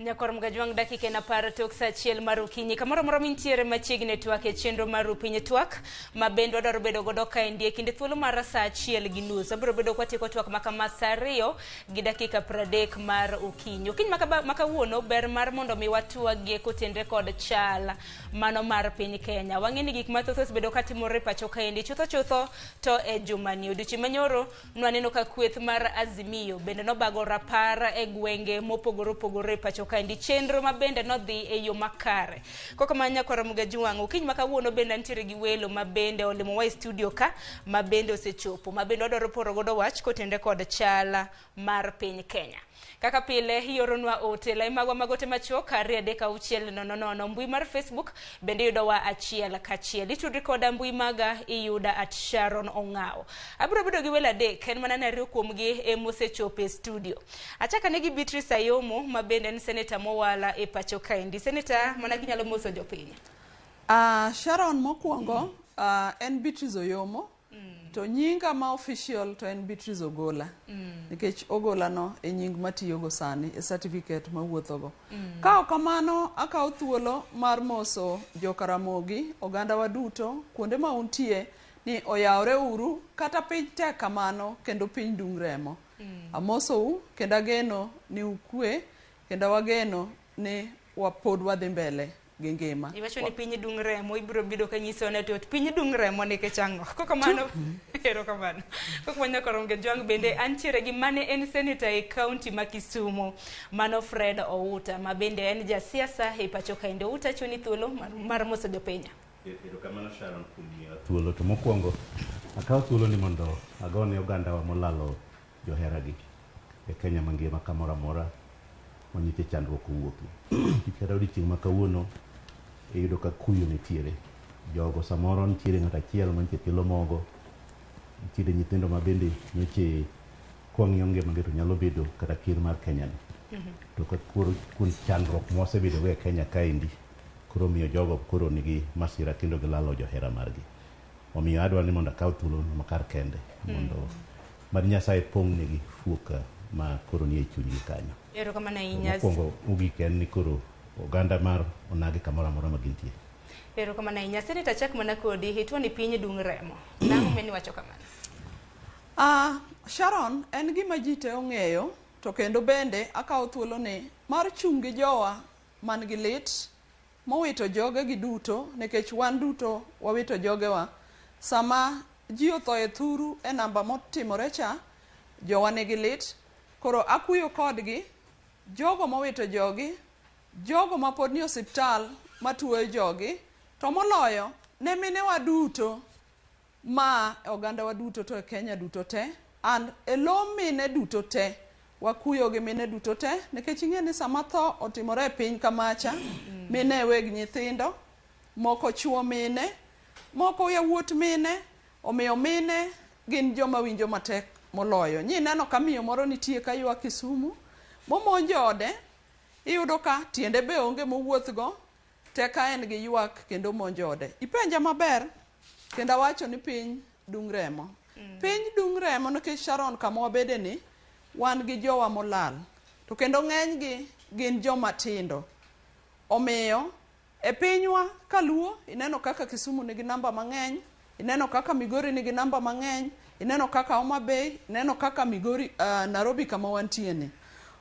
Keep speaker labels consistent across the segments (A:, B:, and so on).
A: Nyakor mgajwang dakika na para tok sa chiel marukinyi kamoro moro mintiere machiegni twak e chenro mar pinye twak mabendo dwaro bedo godo ka endie kinde thuolo mar sa chiel gi nus abiro bedo kwa tieko twak maka masario gi dakika 30 mar ukinyi maka wuono ber mar mondo mi watwagie kotendre kod chal mano mar piny Kenya wang'eni gik mathoth bedo ka timore pacho ka endi chutho to e jumani odiochieng' manyoro nwaneno ka kweth mar Azimio bende nobago rapar e gwenge mopogore pacho kandi chenro mabende nodhi e yo makare koko manya kwa Ramogi ukiny makawuono bende ntiere gi welo mabende olimo wa studio ka mabende osechopo mabende odoro poro godo wach kotende kod chala mar piny Kenya kaka pile yoronwa otela imagwa magote machuok 3:600 mbui mar Facebook bende yudo wa achiel kachiel itudri koda mbui maga iyuda @Sharon Ongao abiro bedo gi wela de ken manana riyo kuomgi e mosechopo studio achaka negi Beatrice Ayomo mabende ni senator mowala e pacho kaendi senator mana kinyalo moso jopiny
B: Sharon mokwongo en Beatrice Ayomo to nyinga ma official to en Beatrice Ogola nikech Ogola no e nying matiyo go sani e certificate ma wuotho go ka kamano akaw thuolo mar moso joka Ramogi oganda waduto kuonde ma untie ni oyawre uru kata piny tek kamano kendo piny dungremo amoso kendo ageno ni ukwe kendo wageno ni wapod wadhi mbele gi ngima
A: iwacho ni piny dungremo ibiro bido kanyiso ne to piny dungremo nikech ang'o koko mano ero kamano koko manya koronge jwang bende antiere gi mane en senator e county ma Kisumu mano Fred Outa mabende en jasiasa e pacho kaende Outa choni thuolo mar moso jopenya
C: ero kamano Sharon kumia thuolo to mokwongo akaw thuolo ni mondo agone oganda wa molalo joheragi e Kenya mangima kamoro amora monyite chandruok wuoki kikera odiochieng' makawuono yudo ka kuyo nitiere jogo samoro nitiere ng'ata achiel mantie pilo mogo nitiere nyithindo mabende nyoche kwang'iyo ngima to nyalo bedo kata kir mar Kenya ni to kun chandruok mosebedo e Kenya kaendi koro miyo jogo koro nigi masira kendo gilalo johera margi omiyo adwa ni mondo akaw thuolo makar kende mondo mar Nyasaye pong' negi fuoka ma koro nie chunygi kanyo
A: ero kamano ahinya
C: mokwongo mogik en ni koro oganda mar onagi kamoro amora magintie
A: ero kamano ahinya senator chak mana kodi hitwa ni piny dungremo nang'o meni wacho kamano
B: Sharon en gima ji te ong'eyo to kendo bende akaw thuolo ni mar chungi jowa man gi lit mowito joge gi duto nikech wan duto wawito jogewa sama ji otho e thuru e namba motimore cha jowa nigi lit koro akuyo kodgi jogo mowito jogi jogo mapod ni osiptal matuo jogi to moloyo ne mine waduto ma oganda waduto to e Kenya duto te and elo mine duto te wakuyo gi mine duto te nikech ing'e ni sama tho otimore e piny kamacha mine weg nyithindo moko chuo mine moko yawuot mine omiyo mine gin joma winjo matek moloyo nyi neno ka miyo moro nitie ka ywa Kisumu momonj ode iyudo ka tiende be onge mowuothgo te ka en gi ywak kendo monj ode ipenja maber kendo awacho ni piny dungremo piny dungremo nikech Sharon kama wabede ni wan gi jowa molal to kendo ng'eny gi gin joma tindo omiyo e pinywa kaluo ineno kaka Kisumu nigi namba mang'eny ineno kaka Migori nigi namba mang'eny ineno kaka Homa Bay ineno kaka Migori Nairobi kama wantie ni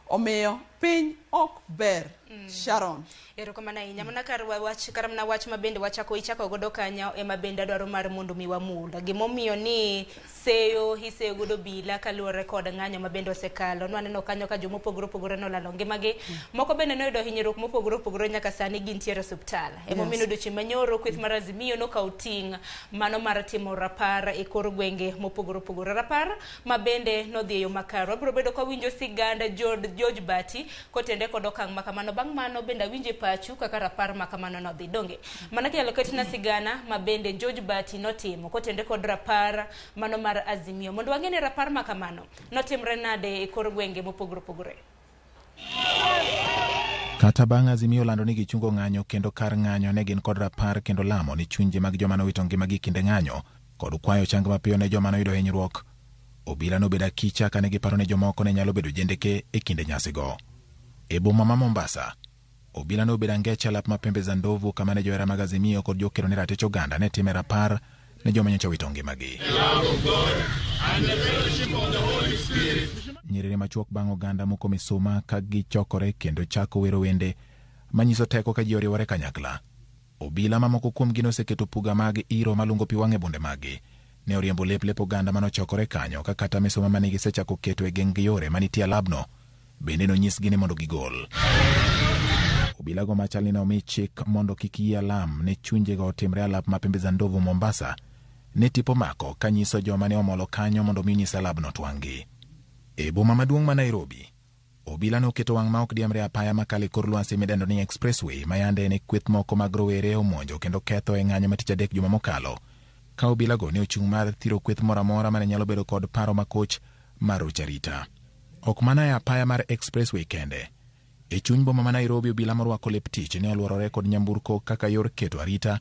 B: omiyo piny ok ber Sharon
A: ero kamano ahinya mana kar wach karamna wach mabende ichako godo kanyo e mabende dwaro mar mondo miwa mula gimomiyo ni seyo godo bila kaluwore kod ng'anyo mabende osekalo nwaneno kanyo ka jomopogore nolalo ngimagi moko bende noyudo hinyruok mopogore nyaka sani gintiere osiptal emomiyo odiochieng' manyoro kweth mar Azimio nokawo ting' mano mar timo rapar e kor gwenge mopogore rapar mabende nodhi e yo makaro abiro bedo ka winjo siganda George Bati kotende kod okang' makamano bang' mano bende awinje pachu kaka rapar makamano nodhi donge mana kialo ketina sigana mabende George Bati notimo kotende kod rapar mano mar Azimio mondo wang'ene rapar makamano notimre nade e kor gwenge mopogore
D: kata bang' Azimio lando ni gichungo ng'anyo kendo kar ng'anyo ne gin kod rapar kendo lamo ni chunje mag joma nowito ngimagi kinde ng'anyo kod kwayo chang mapiyo ne joma noyudo hinyruok obila nobedo akicha kane giparo ne jomoko ne nyalo bedo jendeke e kinde nyasigo E boma ma Mombasa, obila ne obedo angeche alap ma pembe za ndovu kama ne johera mag Azimio kod jokero ne ratich oganda ne time rapar ne joma nyocha owito ngimagi. Nyiriri machuok bang' oganda moko misuma ka gichokore kendo chako wero wende manyiso teko ka ji oriwore kanyakla. Obila mamoko kuomgi noseketo puga mag iro malungo pi wang'e bunde maggi. Ne oriembo lep oganda manochokore kanyo ka kata misuma mane gisechako keto e geng' yore manitie alabno bende nonyisgi ni mondo gigol. Obila go machal ni omi chik mondo kik yie alam ne chunjego otimre alap ma pembe za ndovu Mombasa ne tipo mako ka nyiso joma ne omolo kanyo mondo mi nyis alabno twang'gi. E boma maduong' ma Nairobi, obila ne oketo wang' ma ok diemre apaya makali kor lwasi midendo ni expressway ma yande ne kweth moko mag rowere omonjo kendo ketho e ng'anyo matich adek juma mokalo. Ka obila go ne ochung' mar thiro kweth moro amora mane nyalo bedo kod paro makoch mar rocho arita. Ok mana e apaya mar expressway kende. E chuny boma ma Nairobi, obila morwako lep tich ne oluorore kod nyamburko kaka yor keto arita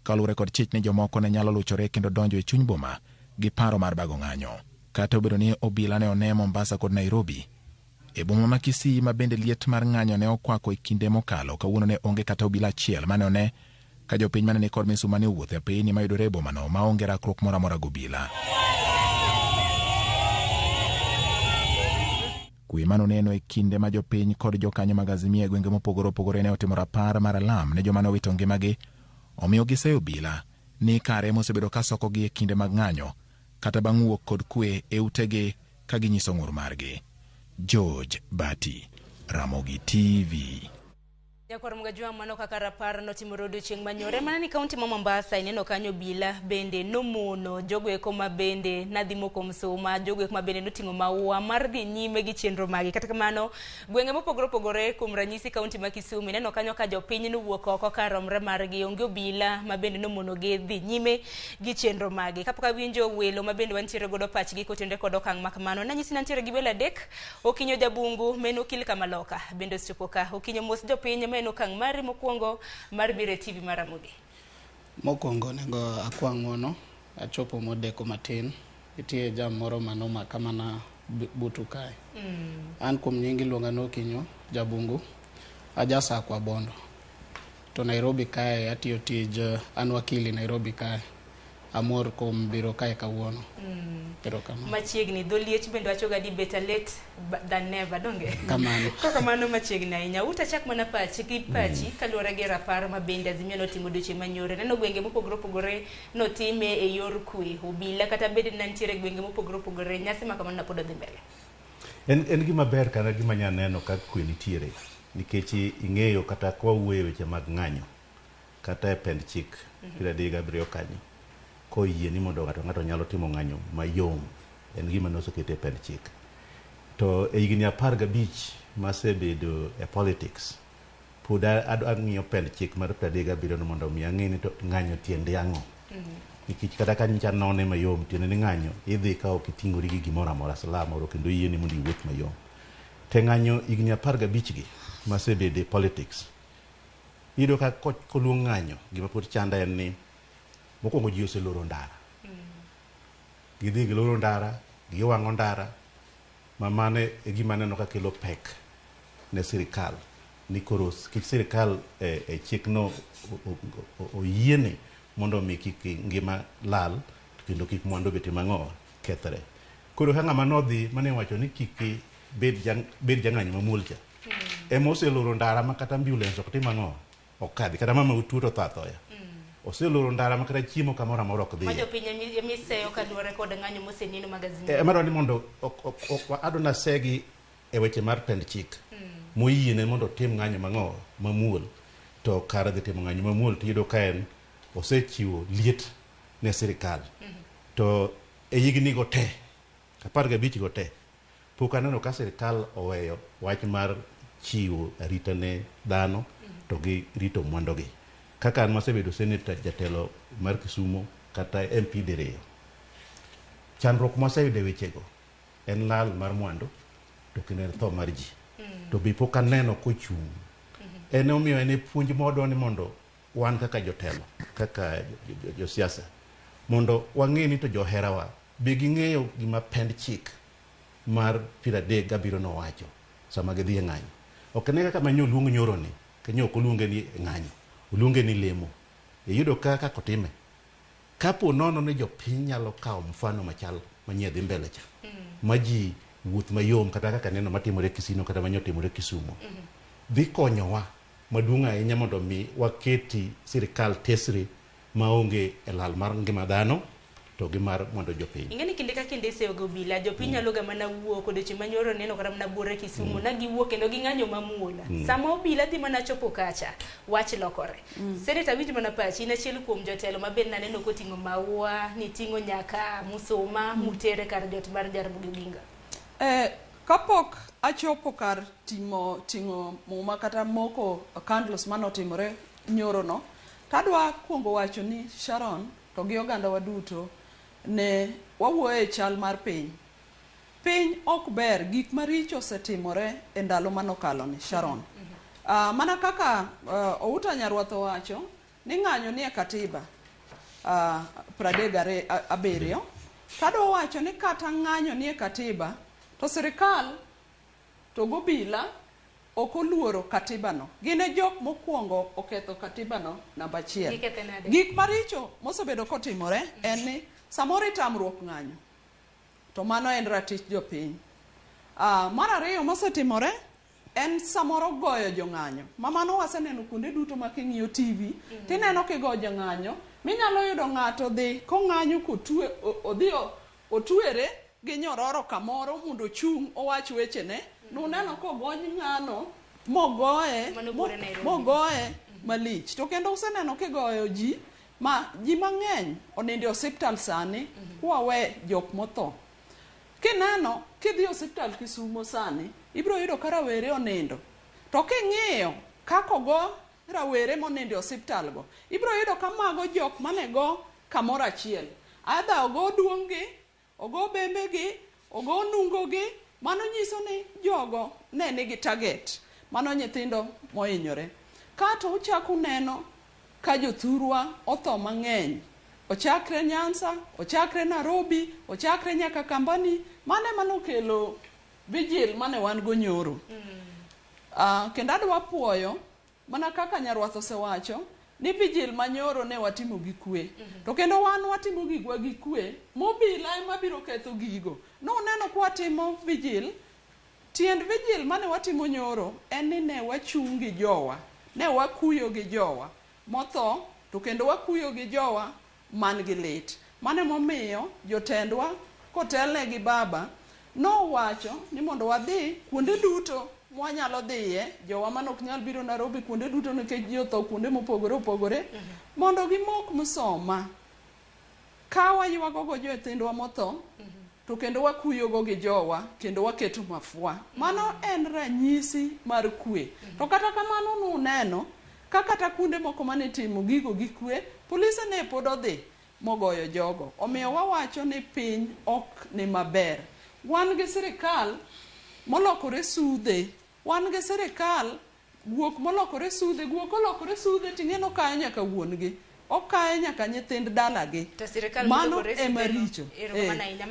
D: kaluwore kod chich ni jomoko ne nyalo luchore kendo donjo e chuny boma gi paro mar bago ng'anyo. Kata obedo ni obila ne one Mombasa kod Nairobi, e boma ma Kisii ma bende liet mar ng'anyo ne okwako e kinde mokalo, kawuono ne onge kata obila achiel mane one ka jopiny mane ni kod misuma ne owuotho e piny mayudore e bomano ma onge rakruok moro amora gobila. Kwe mano neno e kinde ma jopiny kod jokanyo mag Azimio e gwenge mopogore opogore ne otimo rapar mar alam ne joma ne owito ngimagi, omiyo giseyo obila ni kare mosebedo ka sokogi e kinde mag ng'anyo kata bang' wuok kod kwe e utegi ka ginyiso ng'ur margi. George Bati, Ramogi TV.
A: Yakwar mgajua mano kaka rapar notimore odiochieng' manyore mana ni kaunti ma Mombasa ineno kanyo obila bende nomono jogo eko ma bende nadhi moko msuma, jogo eko ma bende noting'o maua mar dhi nyime gi chenro magi. Kata kamano gwenge mopogore opogore kuom ranyisi kaunti ma Kisumu ineno kanyo ka jopiny nowuok oko ka romre margi, onge obila ma bende nomono gi dhi nyime gi chenro magi. Kapok awinjo welo ma bende wantiere godo pachgi kotende kod okang' ma kamano, nanyisi nantiere gi welo adek. Okinyo Jabungu meno Okil Kamaloka bende osechopo ka. Okinyo mos jopiny no kang' mari mokwongo mar bire TV mar Ramogi.
E: Mokwongo nego akwang'wono achopo modeko matin itie jam moro manomaka mana butu kae. An kuom nyingi luonga no Okinyo Jabungu, ajasa kwa Bondo to Nairobi kae atiyo tij an wakili Nairobi kae. Amor kuom biro kae kawuono. Pero kamano
A: machiegni dholiech bende wacho ga di better late than never, donge?
E: Kamano.
A: Kamano machiegni ahinya. Utachak mana pachi gi pachi kaluwore gi rapar ma bende Azimio notimo odiochieng' manyore. Neno gwenge mopogore opogore notime e yor kwe. Obila kata bende nantiere gwenge mopogore opogore. Nyasi ma kamano pod dhi mbele.
C: En gima ber kana gima nya neno ka kwe nitiere, nikech ing'eyo kata kwa wuoyo weche mag ng'anyo kata e pend chik pira diga brio kanyo ko yie ni mondo ng'ato nyalo timo ng'anyo mayom. En gima nosekete e pend chik. To e higni 15 masebedo e politics, pod ang'iyo pend chik mar 37 mondo mi ang'e ni to ng'anyo tiende ang'o. Nikech kata ka nyicha none mayom tiende ni ng'anyo idhi ka ok iting'ori gi gimoro amora salam moro kendo yie ni mondo iwuoth mayom. Te ng'anyo higni 15 gi masebedo e politics, iyudo ka koluong ng'anyo gima pod chanda en ni mokwongo ji oseloro ndara. Gidhi giloro ndara, giwang'o ndara, ma mane e gima neno ka kelo pek ne sirikal. Ni koro kich sirikal e chikno oyiene mondo mi kik ngima lal kendo kik mwandu bete mang'o kethre. Koro ka ng'ama nodhi mane wacho ni kik bed jang'anyo mamuol cha, ema oseloro ndara ma kata ambulance ok tim ang'o okadhi, kata mama utuo to thathoya. Oseloro ndara ma kata chiemo kamoro amora ok dhi.
A: Ma jopiny miseyo kaluwore kod ng'anyo moseneno mag Azimio.
C: Maro ni mondo adona segi e weche mar pend chik. Moyiene mondo tim ng'anyo mang'o mamuol, to kara dhi timo ng'anyo mamuol tiyudo ka en osechiwo liet ne sirikal. To e higni go te 15 go te pok aneno ka sirikal oweyo wach mar chiwo arita ne dhano to gi rito mwandogi. Kaka an masebedo senator jatelo mar Kisumu kata MP diriyo, chandruok maseyudo e wechego en lal mar mwandu to kendo en tho mar ji. To be pok aneno kochung'. En omiyo en puonj modo ni mondo wan kaka jotelo, kaka josiasa, mondo wang'e ni to joherawa be ging'eyo gima pend chik mar 37 nowacho sama gidhi e ng'anyo. ok ne kaka manyo luong nyoro ni kenyo ko luonge ni ng'anyo luonge ni lemo yudo kaka kotime kapo nono ne jopiny nyalo kawo mfano machal manyie dhi mbele cha maji wuoth mayom kata kaka neno matimore Kisino kata manyo timore Kisumu dhi konyowa maduong' ahinya mondo mi waketi sirikal tesri maonge elal mar ngima dhano to gi mar mondo jopiny
A: ingeni kinde ka kinde seogo bila jopiny nyalo ga mana wuok odeche manyoro neno kata mana buore Kisumu na giwuok kendo ging'anyo mamula sama obila dhi mana chopo kacha wach lokore seneta winj mana pachi in achiel kuom jotelo maber naneno koting'o maua niting'o nyaka musoma mutere kar jot mar Jaramogi Oginga
B: kapok achopo kar ting'o muma kata moko candles manotimore nyoro no tadwa kuongo wacho ni Sharon to gi oganda waduto ne wawuoye chal mar piny ok ber gik maricho osetimore e ndalo manokalo ni Sharon mana kaka Outa Nyarwath wacho ni ng'anyo ni e katiba 37 tadwa wacho ni kata ng'anyo ni e katiba to sirikal to gobila ok oluoro katiba no gine jok mokwongo oketho katiba no namba 1 gik maricho mosebedo kotimore en ni samoro tamruok ng'anyo to mano en ratich jopiny mar ariyo mosetimore en samoro goyo jong'anyo mano waseneno kuonde duto ma king'iyo TV tineno kigo jong'anyo minyalo yudo ng'ato dhi kong'anyo kotwe odhi otwere gi nyororo kamoro mondo ochung' owach wechene nuneno kogony ng'ano mogoye malich to kendo useneno kigoyo ji mang'eny oninde hospital sani kwawe jok motho kineno kidhi hospital Kisumo sani ibiro yudo ka rawere onindo to king'iyo kako go rawere moninde hospital go ibiro yudo ka mago jok manego kamoro achiel adha ogo duong'gi ogo bembegi ogo nungogi mano nyiso ni jogo ne nigi target mano nyithindo mohinyore kato uchako neno ka jothurwa otho mang'eny ochakre Nyanza ochakre Nairobi ochakre nyaka Kambani mano kelo vigil mane wan go nyoro kendo adwa puoyo mana kaka Nyarwath osewacho ni vigil manyoro ne watimo gi kwe to kendo wan watimo gigwa gi kwe mobila ema biro ketho gigo no neno kwa timo vigil tiend vigil mane watimo nyoro en ni ne wachung' gi jowa ne wakuyo gi jowa motho to kendo wakuyo gi jowa man gi lit mane momiyo jotendwa kotelne gi baba no wacho ni mondo wadhi kuonde duto mwanyalo dhiye jowa manok nyal biro Nairobi kuonde duto nikech ji otho kuonde mopogore opogore mondo gimok Musoma ka waywago go jotendwa motho to kendo wakuyogo gi jowa kendo waketo mafua mano en ranyisi mar kwe to kata kamano nuneno kata kuonde moko mane timo gigo gi kwe polise ne pod odhi mogoyo jogo omiyo wawacho ni piny ok ni maber wan gi sirikal molokore sudhe wan gi sirikal guok molokore sudhe guok olokore sudhe ting'eno kayo nyaka wuongi okayo nyaka nyithind dalagi mano ema richo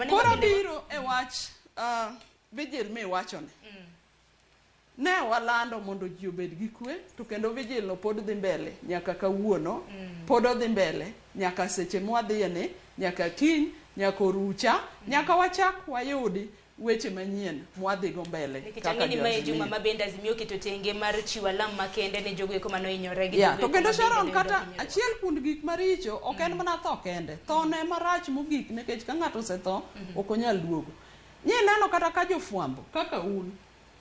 B: koro biro e wach vigil miwachone ne walando mondo ji obed gi kwe to kendo vigil no pod dhi mbele nyaka kawuono pod odhi mbele nyaka seche mwadhiye ni nyaka kiny nyaka orucha nyaka wachak wayudi weche manyien mwadhi go mbele
A: kaka ni juma mabenda azimio kitotenge mar chiwa lam makende ne jogo eko mano inyore gi
B: to kendo Sharon kata achiel kuond gik maricho ok en mana tho kende tho ne marach mogik nikech ka ng'ato osetho ok onyal duogo neno kata ka jofwambo kaka un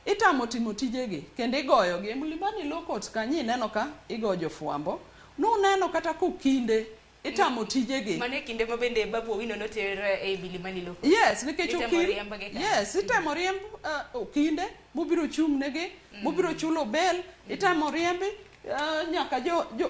B: itamo timo tijegi kendo igoyogi Mlimani Lokot kanyi neno ka igo jofwambo neno kata kokinde itamo tijegi
A: mane kinde mabende babu Owino notere e Mlimani Lokot
B: yes nikech itamo riemb okinde mobiro chung' negi mobiro chulo bel itamo riembi nyaka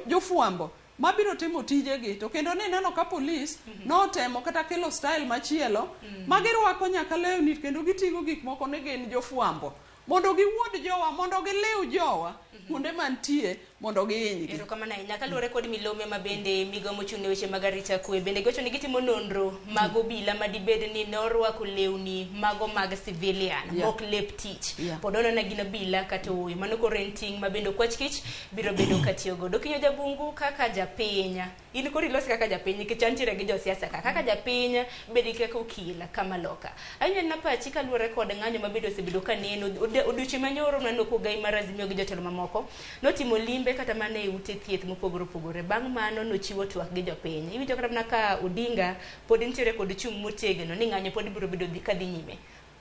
B: jofwambo mabiro timo tijegi to kendo neno ka polis notemo kata kelo style machielo magirwako nyaka lewni kendo gitingo gik moko ne gin jofwambo mondo giwuod jowa mondo giliw jowa kuonde mantie mondo gihinygi.
A: Ero kama na nyaka luore kod milome mabende migo mochung'ne weche mag arita kwe bende gocho ni gitimo nonro mag obila madibed ni norwako lewni mago mag civilian mok lep tich pod ono na gin obila kata oyo mano ko renting mabende okwach kich biro bedo katiyo godo kinyo jabungu kaka japinya in kori losi kaka japinya nikech antiere gi josiasa kaka japinya bedi kaka okila kama loka ayo na pachi ka luore kod ng'anyo mabedo osebedo ka neno oduchi manyoro nano ko gai marazimio gi jotelo mamoko notimo limbe kata mane e ute thieth mopogore opogore bang' mano nochiwo twak gi jopiny iwinjo kata ka Odinga pod nitiere kod chung' motegno ni ng'anyo pod biro bedo kadhi nyime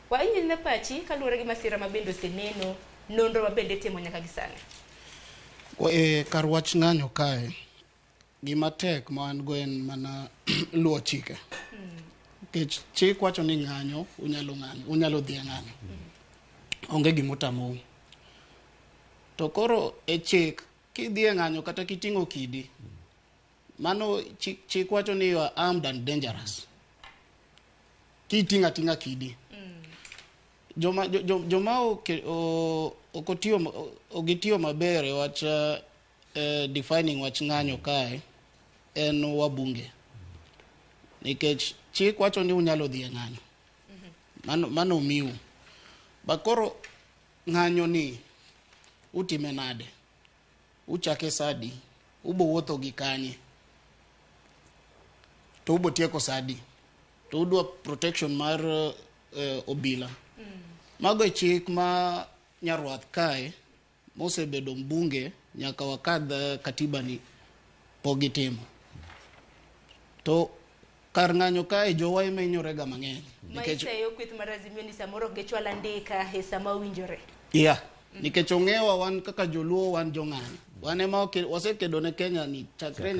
A: wa inyi na pachi kaluore gi masira mabende oseneno nonro mabende timo nyaka gisani
E: kar wach ng'anyo kae gima tek ma an go en mana luwo chike nikech chik wacho ni ng'anyo unyalo dhi ng'anyo onge gimotamo to koro e chik kidhi ng'anyo kata kiting'o kidi mano chik wacho ni you are armed and dangerous kiting'a tinga kidi joma ogitiyo maber e wach defining wach ng'anyo kae en wabunge nikech chik wacho ni unyalo dhi ng'anyo mano miu bakoro ng'anyo ni utime nade uchake sadi ubo wuotho gi kanye to ubo tieko sadi to udwa protection mar obila mago chik ma nyarwath kae mosebedo mbunge nyaka wakadh katiba ni pogitimo to kar ng'anyo kae jowa imenyorega mang'eny
A: nikech yo kwith marazimio ni samoro gechwala ndika e sama winjore
E: nikech ong'ewa wan kaka joluo wan jong'anyo wan ema wasekedo ne Kenya ni chakre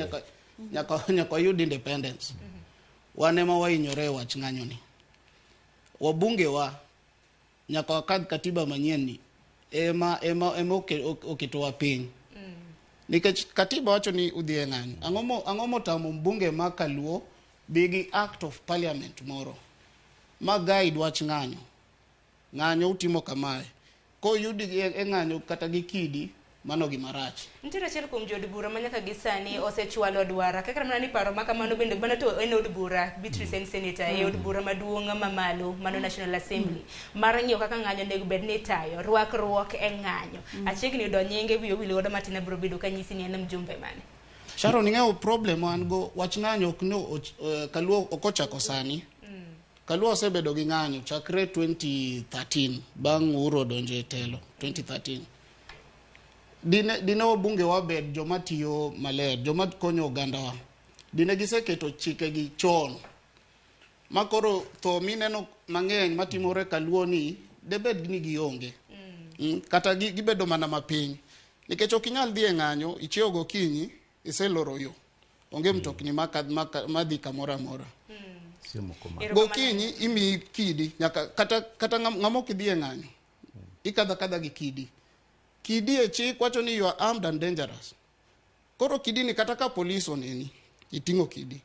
E: nyaka yud independence wan ema wainyore wach ng'anyo ni wabunge wa nyaka wakadh katiba manyien ni ema oketowa piny nikech katiba wacho ni udhi ng'anyo ang'o motamo mbunge ma Kaluo bigi act of parliament moro ma guide wach ng'anyo utimo kamae ko yudi ng'anyo kata gi kidi mano gimarach
A: nitiere achiel kuom jod bura manyaka gisani osechwalo dwara kaka mana ni paro makamano bende bana to en od bura Beatrice en senator e od bura maduong' mamalo mano National Assembly mar ng'iyo kaka ng'anyo nego bed ni tayo rwakruok e ng'anyo achiegni do nyinge wiyo wilodo matina biro bedo kanyisi ni en mjumbe mane
E: Sharon ng'eyo problem an go wach ng'anyo Kaluo okochako sani Kaluo osebedo gi ng'anyo chakre 2013 bang' Uhuru donje telo 2013 dine wabunge wabed joma tiyo maler joma konyo oganda wa dine giseketo chike gi chon makoro to mineno mang'eny matimore Kaluo ni debed ni gionge kata gibedo mana mapiny nikech okinyal dhi ng'anyo ichiewo gokinyi iseloro yo onge mtokni madhi kamoro amora gokinyi imi kidi nyaka kata ng'amo kidhi ng'anyo ikadha gi kidi e chik wacho ni you are armed and dangerous koro kidi ni kata ka police oneni iting'o kidi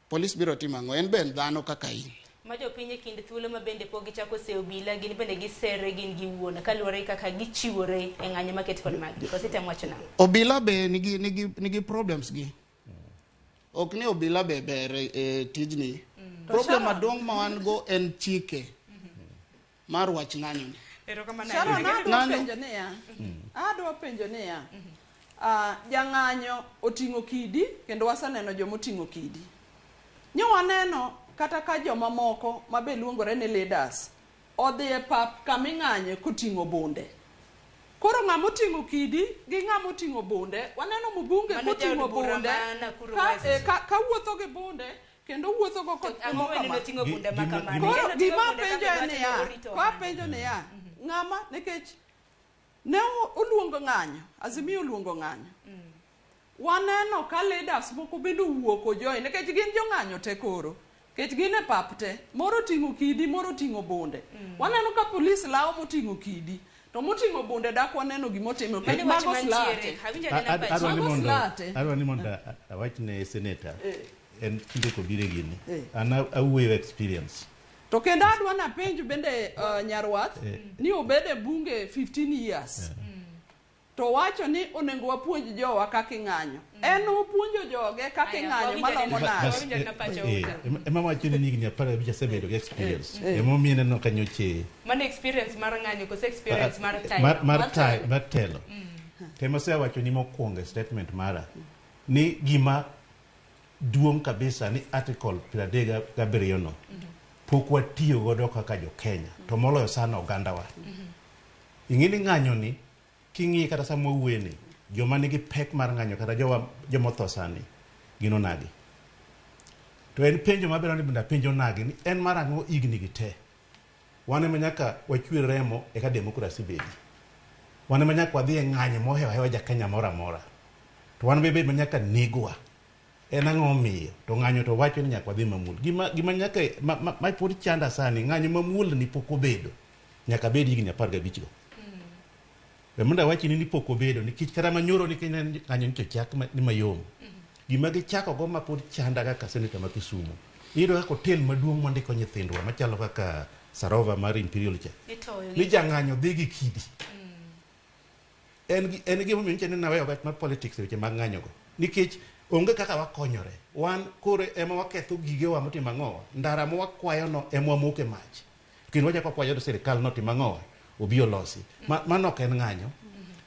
E: police biro timang'o en ben dhano kaka in
A: ma jopiny e kind thuolo ma bende pok gichako seyo obila gin bende gisere gin giwuon kaluwore kaka gichiwore e ng'anyo maket kod mag kositem wacho nang'o
E: obila be nigi problems gi ok ni obila be ber e tijni problem maduong' ma wan go en chike mar wach ng'anyo ni
B: Sharon adwa penjo niya jang'anyo oting'o kidi kendo waseneno joma oting'o kidi nyowaneno kata ka joma moko mabe luongore ni leaders odhi e pap kaming'anye koting'o bunde koro ng'ama oting'o kidi gi ng'ama oting'o bunde waneno mbunge koting'o bunde ka wuotho gi bunde kendo wuotho go kod koro gima penjo niya ng'ama nikech ne oluongo ng'anyo Azimio oluongo ng'anyo waneno ka leaders moko bende wuok ojoin nikech gin jong'anyo te koro nikech gin e pap te moro ting'o kidi moro ting'o bunde waneno ka polis lao moting'o kidi to moting'o bunde dak waneno gimotimo pek mago slate
C: arwa ni mondo awachne senator en kinde ko bire gini ana awuoyo experience
B: to kendo adwa na penjo bende nyarwath ni obede bunge 15 years to wacho ni onego wapuonj jowa kaka ing'anyo. En opuonjo joge kaka ing'anyo malomo nade.
C: Ema wacho ni nigni apara bicha sebedo gi experience. Ema miene no kanyoche.
A: Man experience mar ng'anyo kose experience mar
C: mar telo. Tema se wacho ni mokwongo statement mara ni gima duong kabisa ni article 37 no. Pok watiyo godo kaka jo Kenya to moloyo sana oganda wa. Ingini ng'anyo ni kingi kata samo wuene joma nigi pek mar ng'anyo kata joma tho sani gino nagi. To en penjo mabero ni bunda penjo nagi ni en marango igni gite. Wane manyaka wachwe remo e ka demokrasi bedi. Wane manyaka wadhi e ng'anyo mohewa ja Kenya mora mora. To wane bebe manyaka nigwa. En ang'o miyo to ng'anyo to wacho ni nyaka wadhi mamul. Gima nyaka ma pod chanda sani ng'anyo mamul ni pok obedo. Nyaka bedi igni 15 go. Munda wachi ni pok obedo ni kich kata manyoro ni Kenya ng'anyo ni chak ni mayom. Gima gichako go ma pod chanda kaka seneta ma Kisumu. Iyudo kaka hotel maduong' mondiko nyithindwa machalo kaka Sarova mar Imperial cha. Ni jang'anyo dhi gi kidi. En gima miyo ni naweyo wach mar politics weche mag ng'anyo go. Nikech onge kaka wakonyore. Wan kore ema waketho gigewa motimo ang'owa. Ndara mo wakwayo no ema wamoke mach. Kendo wachako kwayo sirikal notimo ang'owa. Obi olosi. Mano ok en ng'anyo.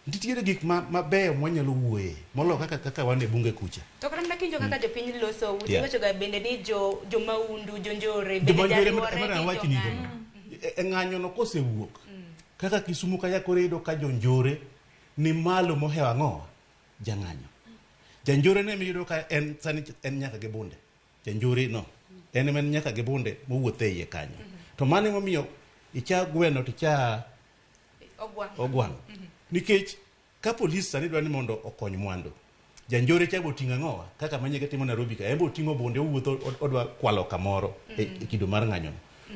C: Nitiere gik mabeyo mwanyalo wuoye. Molo kaka wan e bunge kucha.
A: To kata mna kinjo kaka jopiny loso utiwacho ga bende ni jo maundu jonjore bende jariwore ni
C: ng'anyo no kosewuok. Kaka Kisumu kaya koredo ka jonjore ni malo mohewa ang'owa jang'anyo. Janjore ne miyudo ka en sani en nyaka gi bunde. Janjore no. En men nyaka gi bunde mowuothe iye kanyo. To mane momiyo icha gweno ticha ogwang. Nikech ka polis sani dwani mondo okony mwandu. Janjore cha botinga ng'owa kaka manyege timo Nairobi ka embo tingo bonde owuotho odwa kwalo kamoro e kido mar ng'anyo.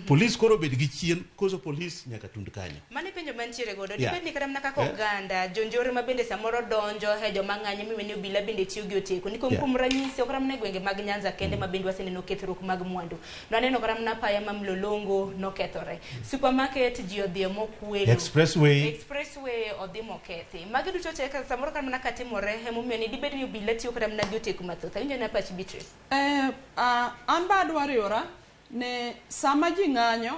C: Polis koro bed gi chien koso polis nyaka tund kanyo.
A: Mane penjo mantiere godo dibed ni kata mna oganda jonjore ma bende samoro donjo he joma ng'anyo miweni obila bende tiyo gi oteko ni kuom ranyisi okra mna gwenge mag Nyanza kende ma bende waseneno kethruok mag mwandu. No aneno kata mna paya ma Mlolongo no kethore. Supermarket ji odhi mokwelo. Expressway odhi mokethi. Magi duto te samoro kata mna katimore he momiyo ni dibed ni obila tiyo kata mna gi oteko mathoth. Awinjo na pach Beatrice.
B: An ba dwariora ne sama ji ng'anyo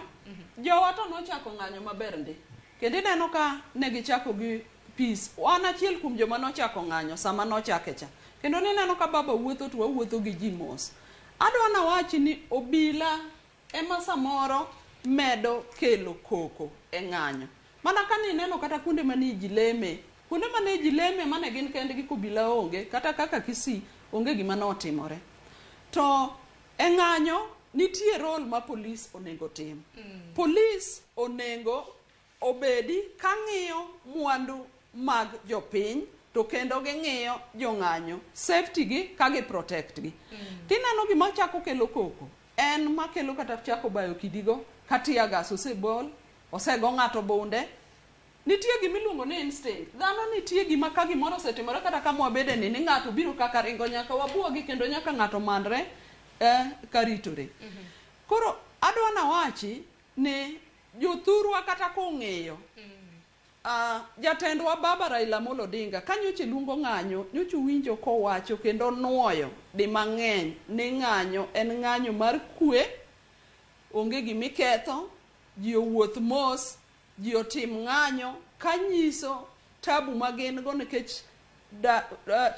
B: jowa to nochako ng'anyo maber ndi kendo neno ka ne gichako gi peace. Wan achiel kuom joma nochako ng'anyo sama nochake cha kendo neno ka baba wuotho to wuotho gi ji mos. Adwa na wachi ni obila ema samoro medo kelo koko e ng'anyo. Mana ka ni neno kata kunde mani ji leme mane gin kendgi kobila onge kata kaka Kisii onge gima notimore. To e ng'anyo nitie role ma police onego tim. Police onego obedi ka ng'iyo mwandu mag jopiny to kendo ging'iyo jong'anyo safety gi ka gi protect gi. Tineno gima chako kelo koko en makelo kata chako bayo kidigo katia gas osebol osego ng'ato bunde. Nitie gimiluongo ni instinct. Dhano nitie gima ka gimoro osetimore kata kama wabede ni ng'ato biro kaka ringo nyaka wabuogi kendo nyaka ng'ato mandre karitore. Koro adwa na wachi ni jothurwa kata kong'eyo jatendwa baba Raila Amolo Odinga kanyoche luongo ng'anyo nyoche winjo kowacho kendo nuoyo di mang'eny ni ng'anyo en ng'anyo mar kwe onge gimiketho ji owuoth mos ji otim ng'anyo kanyiso tabu magin go nikech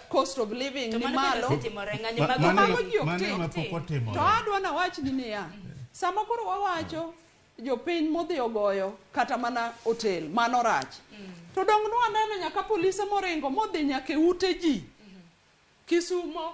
B: cost of living ni malo to adwa na wach ni niya sama koro wawacho jopiny modhi ogoyo kata mana hotel mano rach to dong nwaneno nyaka polise moringo modhi nyaka ute ji Kisumo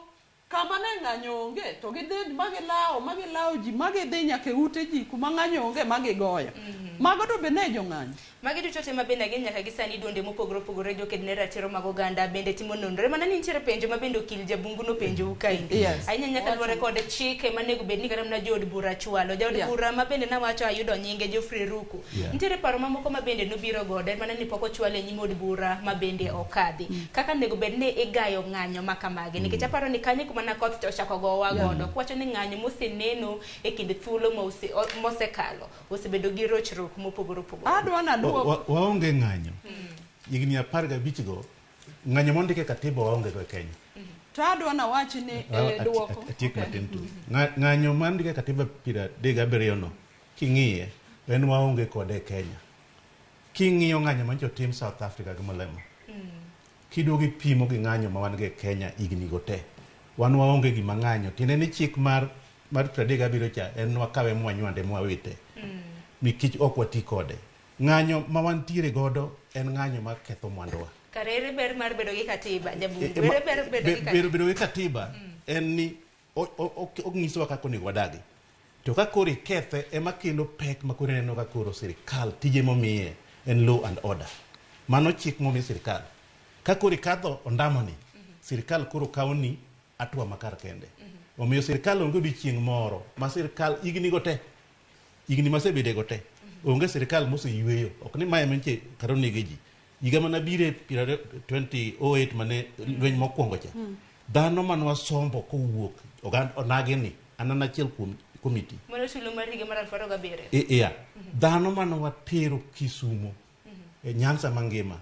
B: kama ne ng'anyo onge to gidhi magilawo ji magidhi nyaka ute ji kuma ng'anyo onge magigoyo. Mago to bende jong'anyo
A: magi duto te mabende gin nyaka gisani donde mopogore opogore jokedne ratiro mag oganda bende timo nonro mana ni nitiere penjo mabende okil jabungu no penjo ukaindi ahinya nyaka luwore kod chike manego bed ni kata mna jood bura chwalo jood bura mabende nawacho ayudo nyinge Geoffrey Ruku nitiere paro mamoko mabende nobiro godo mana ni pok ochwale nyime od bura mabende okadhi kaka nego bed ni igayo ng'anyo makamagi nikech aparo ni kanye kuma na koth to chako go wagodo kwacho ni ng'anyo moseneno e kind thuolo mosekalo osebedo gi rochruok mopogore opogore.
C: Waonge ng'anyo. Igni 15 go ng'anyo mondike katiba waonge go e Kenya.
B: To adwa na wachi ni duoko.
C: Atiek matin tu. Ng'anyo mandike katiba 37 no king'iye en waonge kode e Kenya. King'iyo ng'anyo manjo tim South Africa gi Malemo. Kidogi pimo gi ng'anyo ma wan go e Kenya igni go te. Wan waonge gima ng'anyo. Tiende ni chik mar 37 cha en wakawe mwanywande mwawite. Mikich ok wati kode. Ng'anyo ma wantiere godo en ng'anyo ma ketho mwandowa.
A: Karere ber mar bedo gi katiba jabungu. Bedo gi
C: katiba en ni ong'isowa kaka onego wadagi. To ka koro ikethe ema kelo pek ma koro neno ka koro sirikal tije momiye en law and order. Mano chik momi sirikal. Ka koro ikadho ondamoni, sirikal koro kawoni atua makar kende. Omiyo sirikal onge odiochieng' moro ma sirikal igni go te. Igni masebede go te. Onge sirikal moseyueyo. Ok ni mae menche karonege ji. Higa mana bire 2008 mane lweny mokwongo cha. Dhano manwa sombo kowuok onagini anan achiel kuom komiti.
A: Mono tulo mar higa mar 2007.
C: Iya. Dhano manwa tero Kisumo. Nyanza mangima.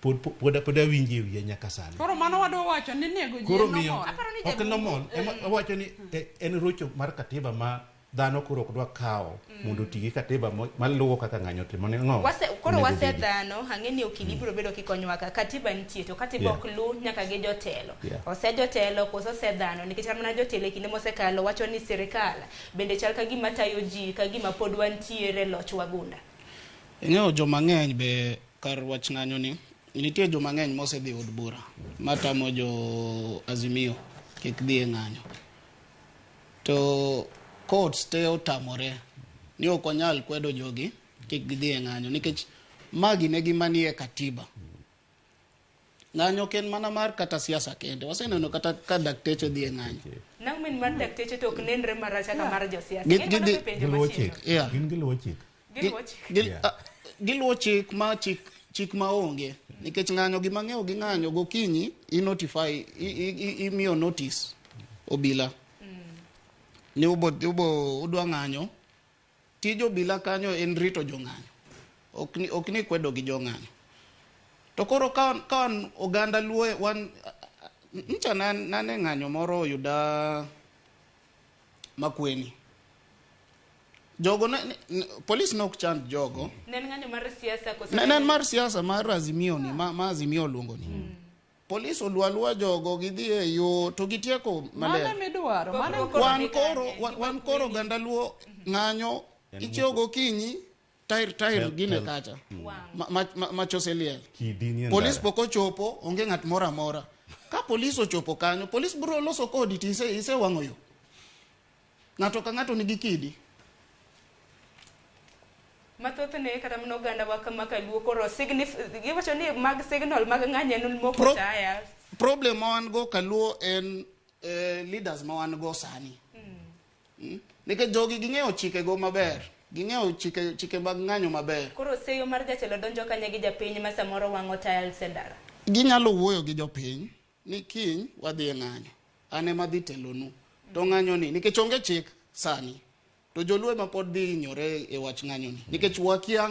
C: Pod awinje wiye nyaka sani.
B: Koro mano wadwa wacho ni nego ji
C: no mol. Ok no mol. Wacho ni en rocho mar katiba ma dhano koro dwa kawo mondo tigi katiba maluwo kaka ng'anyo timo ne ngo.
A: Koro wase dhano hang'eni okili biro bedo kikonyowa ka katiba nitie to katiba ok lu nyaka gi jotelo. Ose jotelo koso se dhano nikech mana jotelo kinde mosekalo wacho ni sirikal bende chal ka gima tayo ji ka gima pod wantiere loch wagunda.
E: Ng'eyo joma ng'eny be kar wach ng'anyo ni nitie joma ng'eny mosedhi od bura matamo jo Azimio kik dhi e ng'anyo. To courts te otamore ni ok onyal kwedo jogi kik gidhi e ng'anyo nikech magi ne gima nie katiba. Ng'anyo ken mana mar kata siasa kende. Waseneno kata ka dakteche dhi e ng'anyo.
A: Nang'men mar dakteche to ok nenre marach ka mar josiasa.
E: Giluwo chik ma chik ma onge nikech ng'anyo gima ng'eyo gi ng'anyo gokinyi imiyo notice obila. Ni ubo udwa ng'anyo tijo bila kanyo en rito jo ng'anyo ok ni kwedo gi jo ng'anyo. To koro kan oganda luo wan ncha nane ng'anyo moro yuda Makweni jogo polis nok chand jogo
A: nen ng'anyo mar siasa koso
E: nen mar siasa mar Azimio ni ma Azimio luongo ni polis olwalwa jogo gidhi e yo to gitieko maler.
B: Mane midwaro?
E: Wan koro gandaluo ng'anyo ichogo kinyi tair gine kacha. Machoseliel. Polis poko chopo onge ng'at mora mora. Ka polis ochopo kanyo, polis bro loso kodi ti ise wang'o yo. Ng'ato ka ng'ato nigi kidi.
A: Mathothne kata mno ganda wa kama kaluo koro giwacho ni mag signal mag ng'anyo nul moko taya.
E: Problem ma wan go kaluo en leaders ma wan go sani. Nikech jogi ging'eyo chike go maber. Ging'eyo chike mag ng'anyo maber.
A: Koro seyo mar jatelo donjo kanya gi japiny ma samoro wang'o tayal sendara.
E: Ginyalo wuoyo gi jopiny ni kiny wadhi e ng'anyo. Ane madhi telonu. To ng'anyo ni nikech onge chik sani. To joluo ma pod dhi nyore e wach ng'anyo ni nikech wakia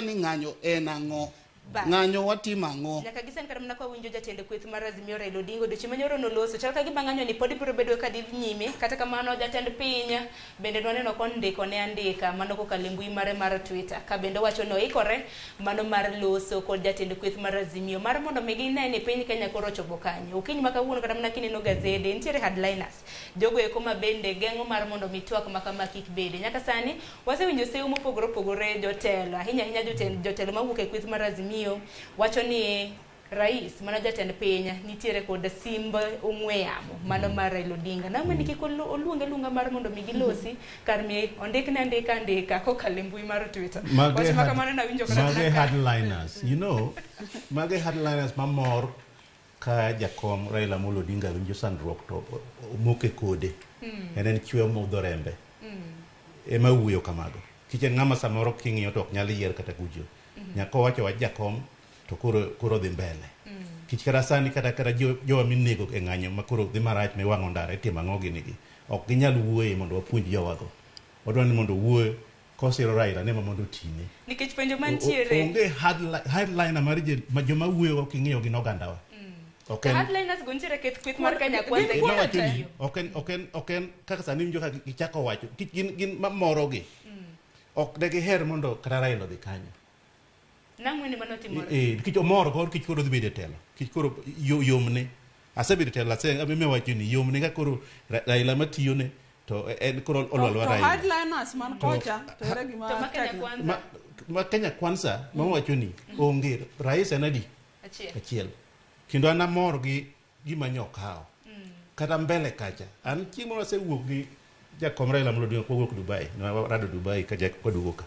E: ni ng'anyo en ang'o. Ng'anyo watimo ang'o.
A: Nyaka gisen kata mana kwa winjo jatende kweth mar Azimio Raila Odinga odiochieng' manyoro noloso chal ka gima ng'anyo ni pod biro bedo ka dhi nyime kata kamano jatend piny bende noneno kondiko ne andika mano kokalo mbui mare mar Twitter ka bende wacho no ikore mano mar loso kod jatend kweth mar Azimio mar mondo mi gine ni piny Kenya koro chopo kanyo. Okinyi ma kawuono kata mana kineno gazede nitiere headliners jogo eko ma bende geng'o mar mondo mi twak makama kik bede. Nyaka sani wasewinjo seyo mopogore opogore jotelo ahinya jotelo mawuok e kweth mar Azimio wacho ni rais mana jatend piny nitiere kod simb ong'we yamo mano mar Raila Odinga na mani kik oluonge lunga mar mondo mi gilosi kar mi ondikne andika kokalo mbui mar Twitter. Wacho makamano na winjo kata
C: mage headliners mage headliners mamor ka jakom Raila Amolo Odinga winjo sandruok to moke kode en chwe modho rembe ema wuoyo kamago kichen ng'ama samoro king'iyo to ok nyal yier kata gujo nyako wacho wa jakom to koro dhi mbele kich kata sani kata jowa minego e ng'anyo ma koro dhi marach me wang'o ndara itimo ang'o ginigi ok ginyal wuoye mondo wapuonj jowago wadwa ni mondo wuoye kosiro Raila ne mondo tine
A: nikech penjo mantiere
C: onge headline mar joma wuoyo king'iyo gi nogandawa
A: headliners gonjere kweth mar Kenya kwanza
C: oken kaka sani winjo ka gichako wacho gin mamorogi ok de giher mondo kata Raila dhi kanyo
A: nang'weni manotimore
C: kich omor kor kich koro dhi bedo telo kich koro yomne asebedo telo ame wacho ni yomne ka koro Raila matiyo ne to en koro olwalwa Raila
B: to headliners man kocha to ere gima
C: ma Kenya kwanza ma wacho ni onge rais en adi achiel kendo an amor gi gima nyokao kata mbele kacha an chieng' moro asewuok gi jakom Raila Amolo kowuok Dubai na rado Dubai ka jakoduogo ka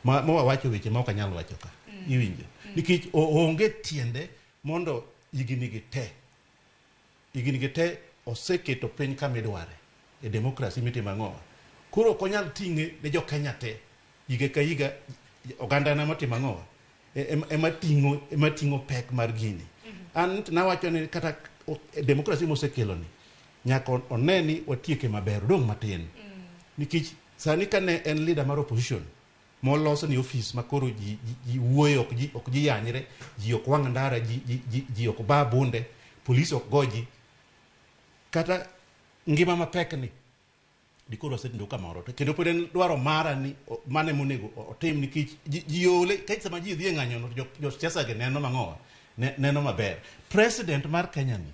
C: ma wacho weche ma ok anyal wacho ka iwinjo nikech onge tiende mondo igini gi te oseketo piny kamidware e demokrasi mitimo ang'owa koro ok onyal ting'e ne jo Kenya te higa ka higa oganda na matimo ang'owa ema ting'o pek mar gini an nawacho ni kata demokrasi mosekelo ni nyaka oneni watieke maber dong matin nikech sani kane en leader mar opposition moloso ni office makoro ji wuoyo ok ji yanyre ji ok wang' ndara ji ok ba bunde polisi ok goji kata ngima mapek ni dikoro osetindo kamoro to kendo pod en dwaro mara ni mane monego otim nikech ji ole kech sama ji dhi e ng'anyo no jo siasa ge neno mang'owa neno maber president mar Kenya ni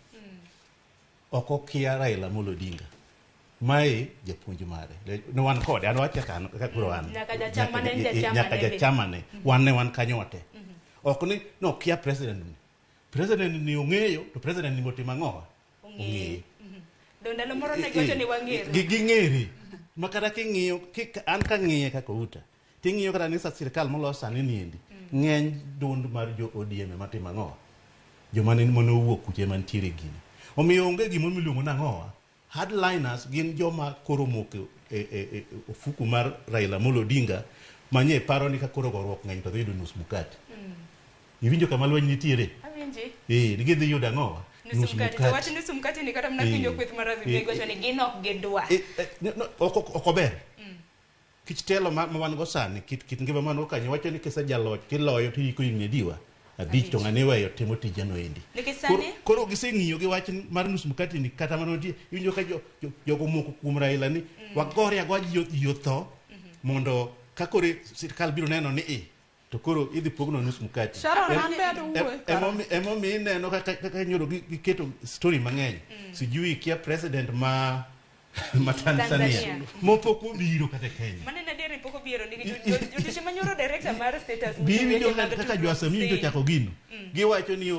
C: ok okia Raila Amolo Odinga mae japuonj mare ne wan kode an wacha kan ka kuro an nyaka jachamane wan ne wan kanyo wate ok ni no kia president ni ong'eyo to president ni motimo ang'owa ong'eyo
A: ndalo moro ne gocho ni wang'ere
C: ging'eri makata king'iyo an ka ng'iye kaka uta ting'iyo kata ni sirkal molos sani niendi ng'eny dund mar jo ODM matimo ang'owa joma ne monowuok kuche mantiere gini omiyo onge gimo miluongo nang'owa headliners gin joma koro moko e ofuku mar Raila Amolo Odinga manye paro ni ka koro gorwok ng'eny to dhi yudo nus mukate iwinjo kama lweny nitiere nigi dhi yudo ang'owa nus mukate
A: wach nus mukate ni kata mnakinjo kweth mar Azimio gocho ni gin ok gidwa
C: ok ober kich telo ma wan go sani kit ngima mano kanyo wacho ni kisa jaloch kiloyo to iko in diwa abich to ng'ane weyo timo tijano endi koro giseng'iyo gi wach mar nus mukate ni kata mano iwinjo ka jogo moko kuom Raila ni wagore agwaji yotho mondo ka koro sirkal biro neno ni to koro idhi pogno nus mukate emo mi neno kaka nyoro giketo story mang'eny sijui kia president ma Tanzania mopoko biro kata Kenya
A: mane na dere poko biro ni jotich manyoro director mar status
C: biwinjo kaka joasami to chako gino giwacho ni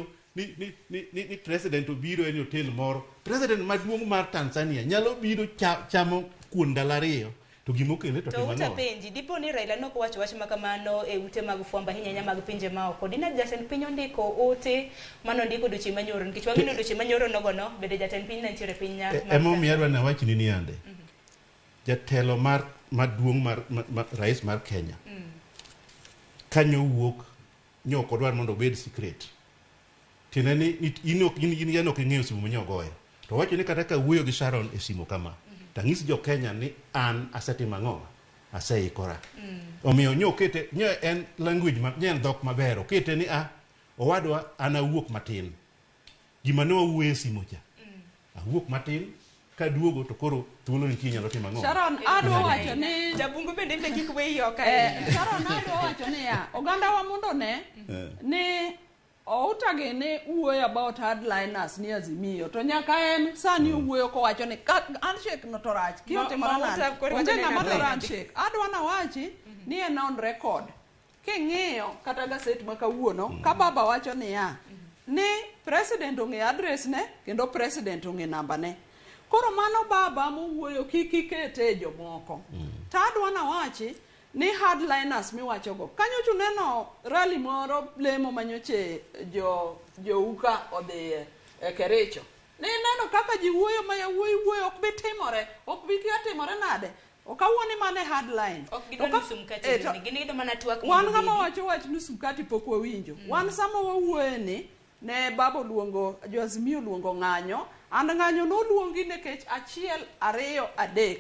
C: president obiro en hotel moro president maduong' mar Tanzania nyalo biro chamo kuon dalariyo to gimokele to timano
A: to penji dipo ni Raila nok wacho wach makamano e ute mag fwamba hinya mag pinje maoko dina jatend piny ondiko ote mano ndiko dochi manyoro nikech wang'ino dochi manyoro nogono bede jatend piny nantiere pinya
C: emo miarwa na wach ni ande jatelo maduong' mar rais mar Kenya kanyo wuok nyoko dwar mondo obed secret tineni inok ing'eyo simu manyogoyo to wacho ni kata ka wuoyo gi Sharon e simu kama tang'is jo Kenya ni an asetimo ang'owa aseikora omiyo nyokete nyo en language nyen dhok maber okete ni owadwa an awuok matin gima ne wawuoye simo cha awuok matin ka duogo to koro thuolo nitie nyalo timo ang'owa
B: Sharon adwa wacho ni
A: jabungu bende mbe kik we yoka
B: Sharon adwa wacho ni oganda wa mondo ne ni outagi ni uwe about headliners ni Azimio to nyaka en sani uwe ko wacho ni handshake no to rach kiote marana onge ng'ama to handshake adwa na wachi ni en on record king'iyo kata gaset ma kawuono ka baba wacho ni ni president ong'e address ne kendo president ong'e namba ne koro mano baba mowuoyo kikikete jomoko tadwa na wachi ni headliners miwachogo kanyo chuneno rally moro lemo manyoche jo uka odhi e Kericho ni neno kaka ji wuoyo ma wuoyo ok bi timore ok bi timore nade okawuoni mane headline wan ng'ama wacho wach nus mkati pok wawinjo wan sama wawuoye ni ne babo luongo jo Azimio luongo ng'anyo and ng'anyo no luongi nikech 1 2 3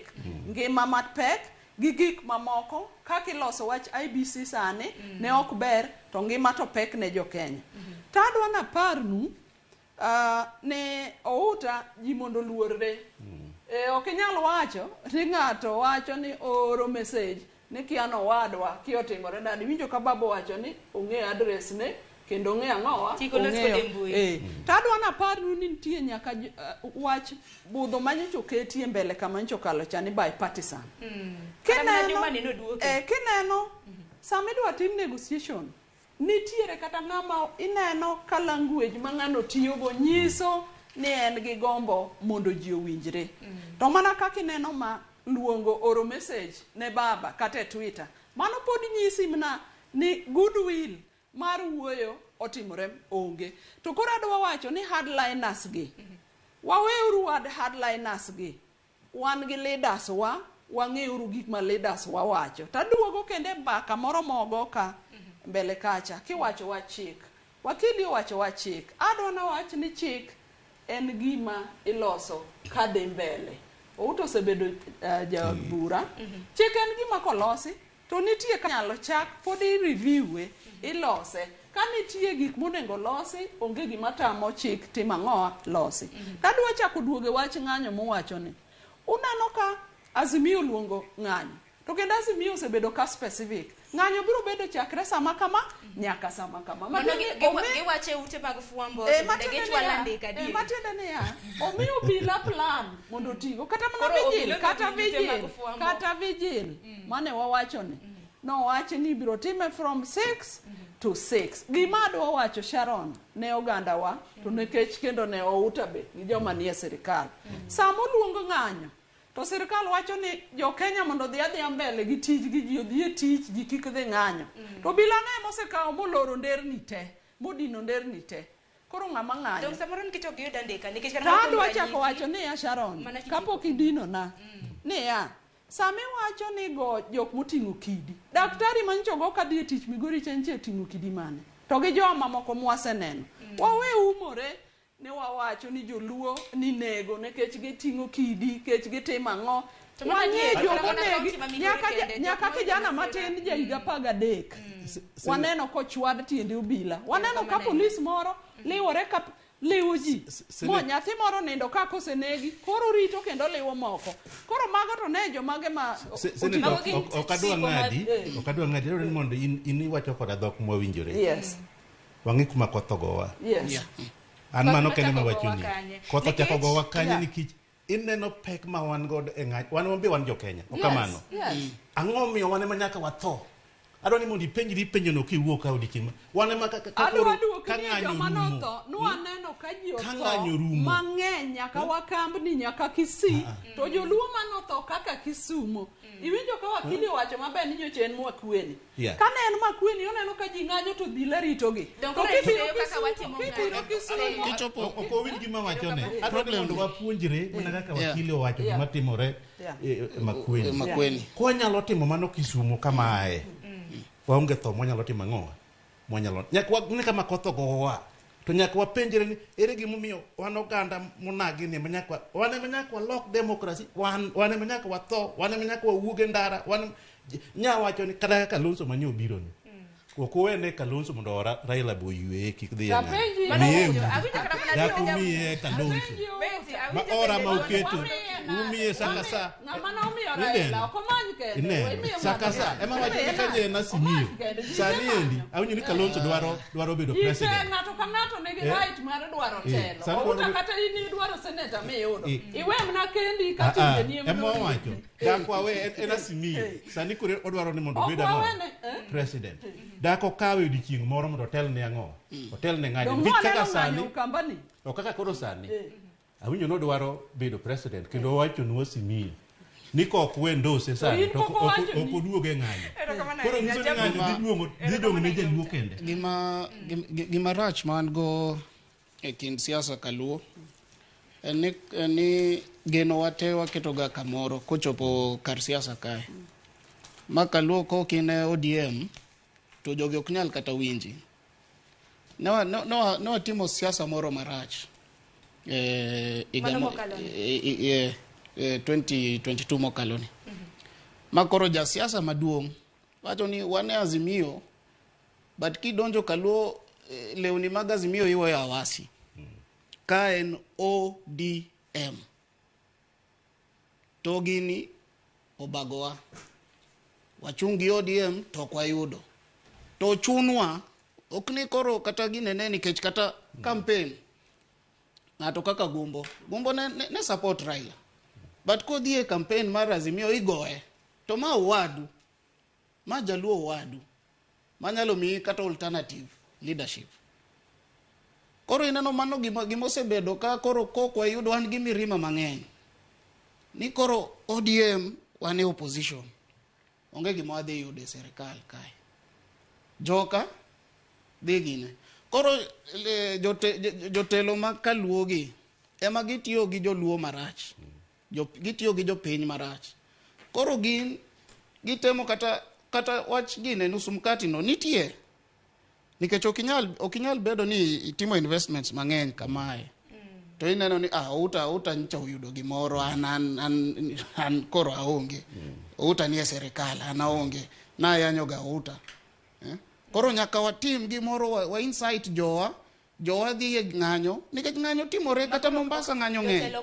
B: ngima mapek gi gik mamoko kaka iloso wach IBC sani ne ok ber to ngima to pek ne jo Kenya. To adwa na parnu ne outa ji mondo luorre. Ok inyal wacho ni ng'ato wacho ni oro message ni kiano wadwa kiotimore nadi, winjo ka babo wacho ni ong'e address ne kendo ong'e ang'owa ong'eyo. To adwa na parnu ni nitie nyaka wach budho manyocha oketi e mbele kama nyocha okalo cha ni bipartisan. Kineno sama idwa tim negotiation nitiere kata ng'ama ineno ka language ma ng'ano tiyogo nyiso ni en gi gombo mondo ji owinjre. To mana kaka ineno ma luongo oro message ne baba kata e Twitter, mano pod nyisi mna ni goodwill mar wuoyo otimore onge. To koro adwa wacho ni hardliners gi, waweuru hardliners gi, wan gi leaders wa, wang'euru gik ma leaders wa wacho. Taduogo kende mbaka moro mogo ka mbele kacha kiwacho wa chik, wakili wacho wa chik. Adwa na wach ni chik en gima iloso kadhi mbele. Outo osebedo jabura. Chik en gima kolosi to nitie kanyalo chak pod i-reviewe, ilose. Ka nitie gik monego losi, onge gima tamo chik timo ang'owa losi. Kadwa chako duoge wach ng'anyo mowacho ni uneno ka Azimio luongo ng'anyo, to kendo Azimio osebedo ka specific. Ng'anyo biro bedo chakre sama kama nyaka sama kama.
A: Giwache ute mag fuambo gichwala ndika di.
B: Matiende ni ya omiyo bila plan mondo tigo kata mana kata vigil mane wawacho ni no wacho ni biro time from 6 to 6. Gima adwa wacho Sharon ne oganda wa to nekech kendo ne outa be gi joma nie sirikal. Sama luongo ng'anyo to sirikal wacho ni jo Kenya mondo dhi adhiya mbele gi tij gi ji odhi e tich ji kik dhi ng'anyo. To bila ne mosekawo moloro nderni te, modino nderni te. Koro ng'ama ng'anyo.
A: To samoro nikech ok yuda ndika nikech
B: kana adwa chako wacho ni ya Sharon kapok idino na ni ya sami wacho ni go jok moting'o kidi. Daktari mancho go kadhi e tich Migori chenche ting'o kidi mane. To gi joma moko mwaseneno. Wawe umore ne wawacho ni joluo ni nego nekech giting'o kidi, kech gitimo ang'o. Wang'e jogo negi nyaka kijana matin ja higa 13. Waneno kochwad tiende obila. Waneno ka polis moro liwore ka liwo ji. Mo nyathi moro nindo ka kosenegi, koro rito kendo liwo moko. Koro mago to ne jomage ma
C: okadwa ng'adi ni mondo in wacho koda dhok mwawinjore.
B: Yes.
C: Wang'i kuma koth ogowa.
B: Yes.
C: An mano kende ma wachoni. Koth ochako ogowa kanye nikech ineno pek ma wan god e ng'ach. Wan wambe wan jo Kenya. Okamano. Ang'o miyo wane manyaka watho? Adwa ni mondo ipenjri penjono kiwuok ka odiochieng'. Wane ma ka ng'anyo rumo.
B: Nwaneno ka ji otho mang'eny nyaka wakambni nyaka Kisii. To joluo manotho kaka Kisumo. Iwinjo ka wakili wacho maber ni jochen mwakweni. Kane en makweni oneno ka ji ng'anyo to dhile ritogi.
A: To kibiro kaka watimo
C: Kichopo ok owinj gima wachone. Adwa ni mondo wapuonjre mana kaka wakili wacho gima timore makweni. Kwanyalo timo mano Kisumo kamae. Waonge tho mwanyalo timo ang'o? Mwanyalo nyaka ne kama koth ogowa. To nyaka wapenjre ni ere gimomiyo wan oganda monagi ni manyaka walok demokrasi, wane manyaka watho, wane manyaka wawuoge ndara, wane nyawacho ni kada Kalonzo manyo biro ni. Okuwene Kalonzo mondo Raila boywe kik dhi yana. Yakumiye Kalonzo. Ma ora ma uketo. Umiye sakasa.
B: Ng'amana umiyo Raila okomany kende.
C: Sakasa. Ema wacho kaka na Simio. Sani endi awinjo ni Kalonzo dwaro bedo president.
B: Ng'ato ka ng'ato nigi right mar dwaro telo. Outa kata in dwaro senator miyudo. Iwe mna kendi ka tinde nie
C: mno. Ema wacho. Dakwawe en Simio. Sani kure odwaro ni mondo beda no president. Dako kawe odiochieng' moro mondo otel ne ang'o? Otel ne ng'anyo. Nikech kaka sani. O kaka koro sani. Awinjo no dwaro bedo president kendo wacho nuo Simio. Niko ok wendose sani to ok oduoge ng'anyo. Koro nyiso ni ng'anyo dhi dong' ne jaluo kende.
E: Gima rach man go e kind siasa kaluo ni geno wate waketoga kamoro kochopo kar siasa kae. Ma kaluo ko kine ODM to jogi ok nyal kata winji. No timo siasa moro marach. 2022 mokaloni. makoro jasiasa maduong' wacho ni wane Azimio but kidonjo kaluo lewni mag Azimio iwo ya wasi ka en ODM to gini obagowa wachungi ODM to kwa yudo to chunwa okni koro kata ginene nikech kata campaign ng'ato kaka gumbo ne support Raila but kodhi e campaign mar Azimio igoe to ma wadu ma jaluo wadu manyalo mi kata alternative leadership koro ineno mano gimosebedo ka koro kokwa yudo an gi mirima mang'eny ni koro ODM wane opposition onge gima wadhi yudo e serikal kae joka dhi gine koro jotelo mag kaluogi ema gitiyo gi joluo marach gitiyo gi jopiny marach koro gin gitemo kata wach gine nusu mkati no nitie nikech okinyal bedo ni itimo investments mang'eny kamae to ineno ni uta ncha uyudo gimoro an koro aonge uta ni e serikal an aonge na yanyoga uta koro nyaka watim gimoro wa insight jowa dhi e ng'anyo nikech ng'anyo timore kata Mombasa ng'anyo ng'eny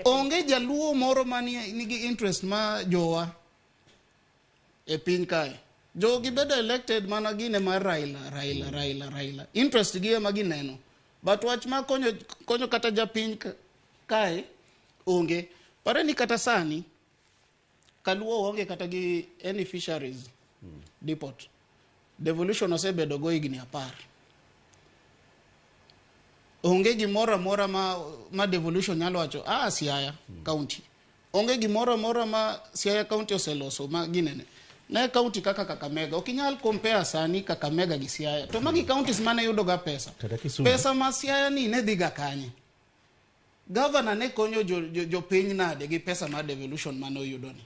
E: onge jaluo moro mani nigi interest ma jowa e piny kae jogi bedo elected mana gine mar Raila interest gi ema gineno but wach ma konyo kata japiny kae onge pare ni kata sani kaluo onge kata gi any fisheries depot devolution osebedo go higni 10 onge gimoro amora ma devolution nyalo wacho Siaya county onge gimoro amora ma Siaya county oseloso ma ginene na county kaka Kakamega okinyal compare sani Kakamega gi Siaya to magi counties mane yudo ga pesa ma Siaya ni ne dhiga kanye governor ne konyo jo piny nade gi pesa ma devolution mane oyudo ni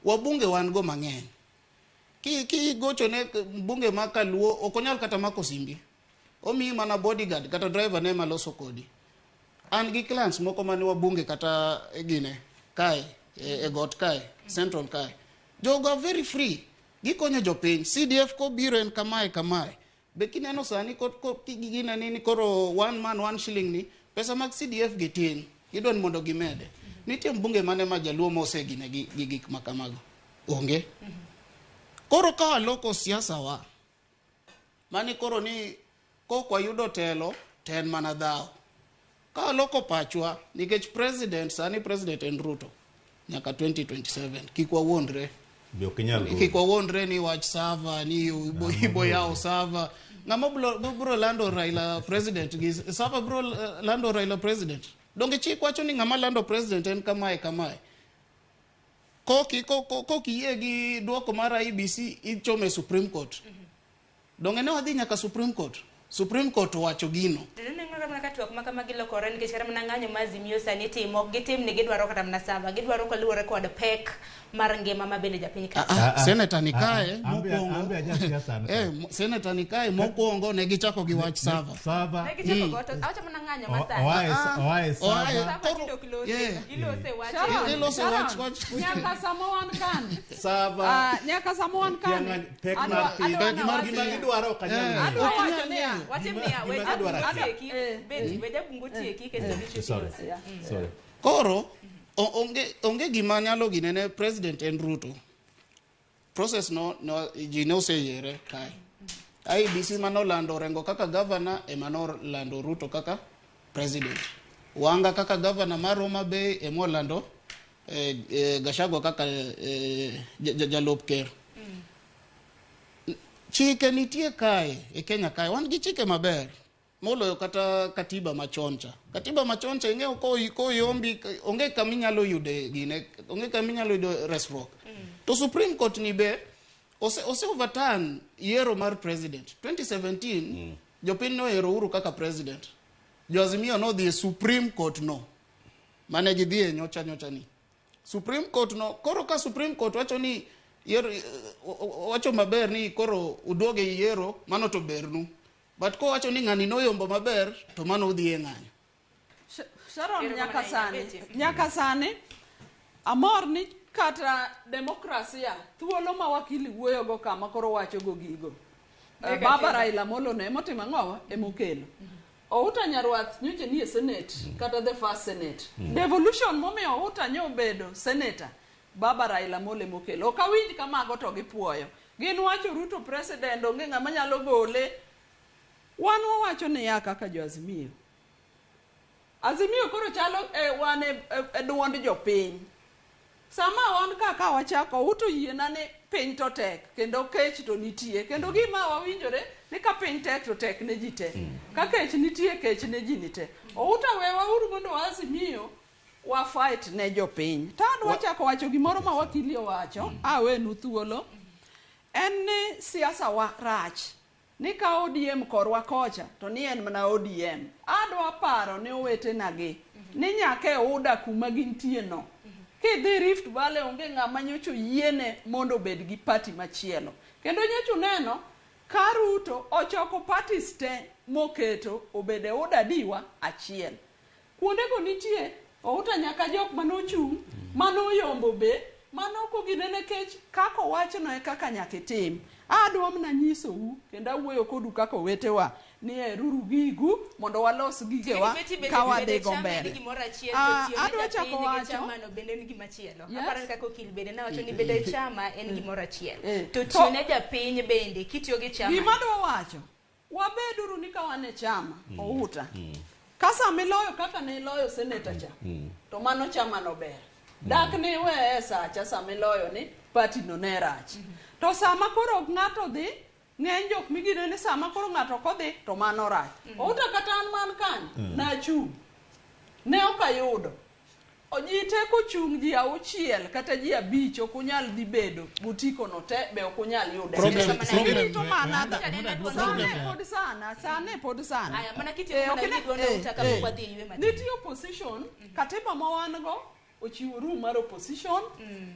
E: wabunge wan go mang'eny ki gocho ne bunge ma Kaluo okonyal kata mako simbi omi mana bodyguard kata driver ne maloso kodi an gi clients moko mane wabunge kata gine kae e got kae central kae joga very free gikonyo jopiny CDF ko biro en kamae be kineno sani ko gine nini koro one man one shilling ni pesa mag CDF gitin gidon mondo gimede nitie mbunge mane ma jaluo mose gine gi gik makamago onge koro ka loko siasa wa mani koro ni kwa yudo telo ten mana dhao ka loko pachwa nikech sani president en Ruto nyaka 2027 kikwa wondre ni wach sava ni ibo yao sava ngamo bro lando Raila president gi sava bro lando Raila president donge chik wacho ni ngama lando president en kamae koki ye gi duoko mara IBC ichome Supreme Court donge ne wadhi nyaka Supreme Court wacho gino Senator nikae mokuongo Senator nikae mokuongo ne gichako gi wach sava ilose wach
B: nyaka samoan kan sava nyaka samoan kan
C: gidwaro kanyanya
E: koro onge gima nyalo ginene president en Ruto process no ji ne oseyere kae IBC manolando rengo kaka governor emanolando Ruto kaka president wanga kaka governor mar Homa Bay emolando Gachagua kaka jalop ker chike nitie kae e Kenya kae wan gi chike maber moloyo kata katiba machoncha ing'eyo ko yombi onge kaminyalo yude gine onge kaminyalo yudo resruok to Supreme Court ni be ose overturn yiero mar president 2017 jopiny no ero Uhuru kaka president Azimio no dhi Supreme Court no mane gidhi e nyocha ni Supreme Court no koro ka Supreme Court wacho ni wacho maber ni koro uduoge yiero mano to bernu but ko wacho ni ng'ani noyombo maber to mano udhi e ng'anyo
B: Sharon nyaka sani amor ni kata demokrasia thuolo ma wakili wuoyo go kama koro wacho go gigo. Baba Raila Molo ne motimo ang'o emokelo. Outa Nyarwath nyocha nie Senate kata the first Senate. Devolution momiyo Outa nyobedo senator. Baba Raila Molo emokelo. Ok awinj kamago to gipuoyo. Gin wacho Ruto president onge ng'ama nyalo gole. Wan wawacho ni ya kaka jo Azimio. Azimio koro chalo wan e duond jopiny. Sama wan kaka wachako Outo yiena ni piny to tek kendo kech to nitie kendo gima wawinjore ni ka piny tek to tek ne ji te. Ka kech nitie kech ne ji nite. Outa wewa uru mondo Azimio wa fight ne jopiny. Tadu wachako wacho gimoro ma wakili owacho awenu thuolo. En ni siasa wa rach. Ni ka ODM korwa kocha to ni en mana ODM. Adwa paro ne owete nagi. Ni nyake uda kuma gintie no. Kidhi Rift Valley onge ng'ama nyocho yiene mondo bed gi party machielo. Kendo nyocho neno ka Ruto ochoko parties te moketo obede uda diwa achiel. Kuonde go nitie Outa nyaka jok manochung' manoyombo be manoko ginene kech kako wachono e kaka nyake tim. Adwa mna nyisou kendo awuoyo kodu kaka wetewa ni eruru gigu mondo walos gigewa ka wadhigo mbele. Adwa chako wacho
A: bende ni gimachielo. Aparo kaka okil bende na wacho ni bende chama en gimoro achiel. To tione japiny bende kitiyo gi chama.
B: Gima dwa wacho wabeduru ni ka wane chama Outa. Kasa miloyo kaka ne loyo senator cha. To mano chama no ber. Dak ni we sacha samiloyo ni party no ne rach. To sama koro ng'ato dhi ng'eny jok migine ni sama koro ng'ato kodhi to mano rach. Outa kata an man kan na chung. Ne okayudo. Ojite kochung' ji auchiel kata ji abich ok unyal dhi bedo butiko no te be ok unyal yude.
E: Problem
B: Sane pod sana.
A: Aya mana kitiyo na gidwona utaka kwa dhi ywe mati.
B: Nitie opposition katiba ma wan go ochiwo rum mar opposition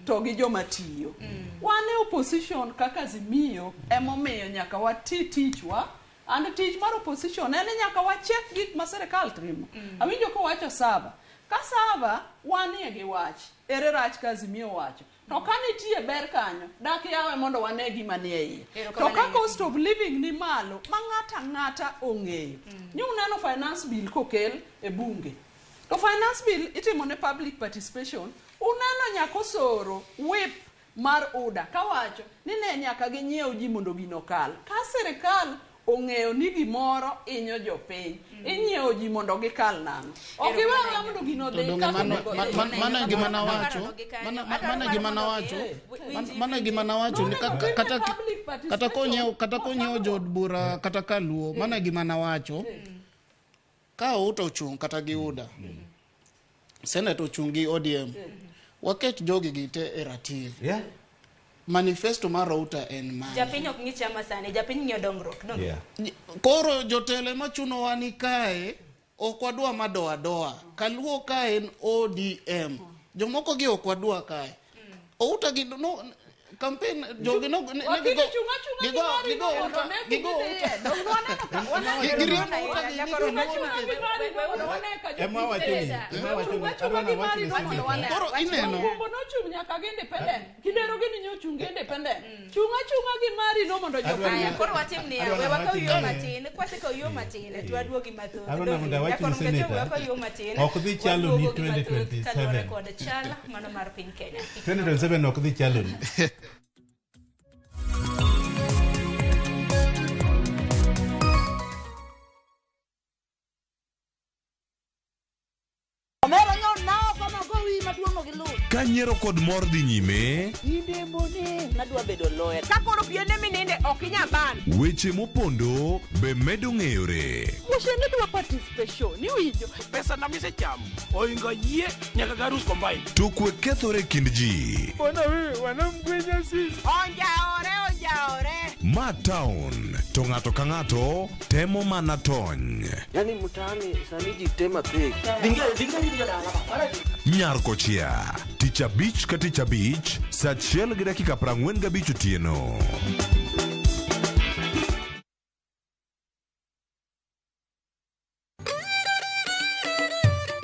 B: to gi joma tiyo. Wane opposition kaka Azimio emomiyo nyaka wati tichwa and tich mar opposition en nyaka wachek gik ma serikal timo. Awinjo ko wacho saba. Ka saba wanie gi wach ere rach ka Azimio wacho. To ka nitie ber kanyo dak yawe mondo wane gima ni e iye. To ka cost of living ni malo ma ng'ata ong'eyo. Ni uneno finance bill kokel e bunge. To finance bill itimo ne public participation. Uneno nyako soro whip mar UDA kawacho ni ne nyaka ginyiew ji mondo gino kal. Ka serikal ong'eyo ni gimoro inyo jopiny inyiewo ji mondo gikal nang'o. Ok iwe mondo gino dhi
E: mana gima nawacho ni kata konyewo jod bura kata kaluo mana gima nawacho ka Outa ochung' kata gi UDA Senate ochung' gi ODM waket jogi gite e ratil. Manifesto mar Outa en man.
A: Japiny ok ng'i chama sani, japiny ng'i dongruok, no?
E: Koro jotele machuno wani kae ok wadwa madoa. Kaluo kae en ODM. Jomoko gi ok wadwa kae. Outa gi no campaign jogi no
F: Kanyiero kod mor dhi nyime.
G: Inde mone nadwa bedo lawyer. Kakoro piende mininde ok inyaban.
F: Weche mopondo be medo ng'eyore.
G: Mushene dwa participation. Ni winjo.
H: Pesa na mise cham. Oinga yie nyaka garus combine.
F: To kwe kethore kind ji.
H: Bona we wanamgwenya si.
G: Onjaore.
F: Ma town. To ng'ato ka ng'ato temo mana tony.
I: Yani mtaani sani ji tema pek. Dinga
F: Nyar kochia. Tich abich ka tich abich. Saa 1:45 otieno.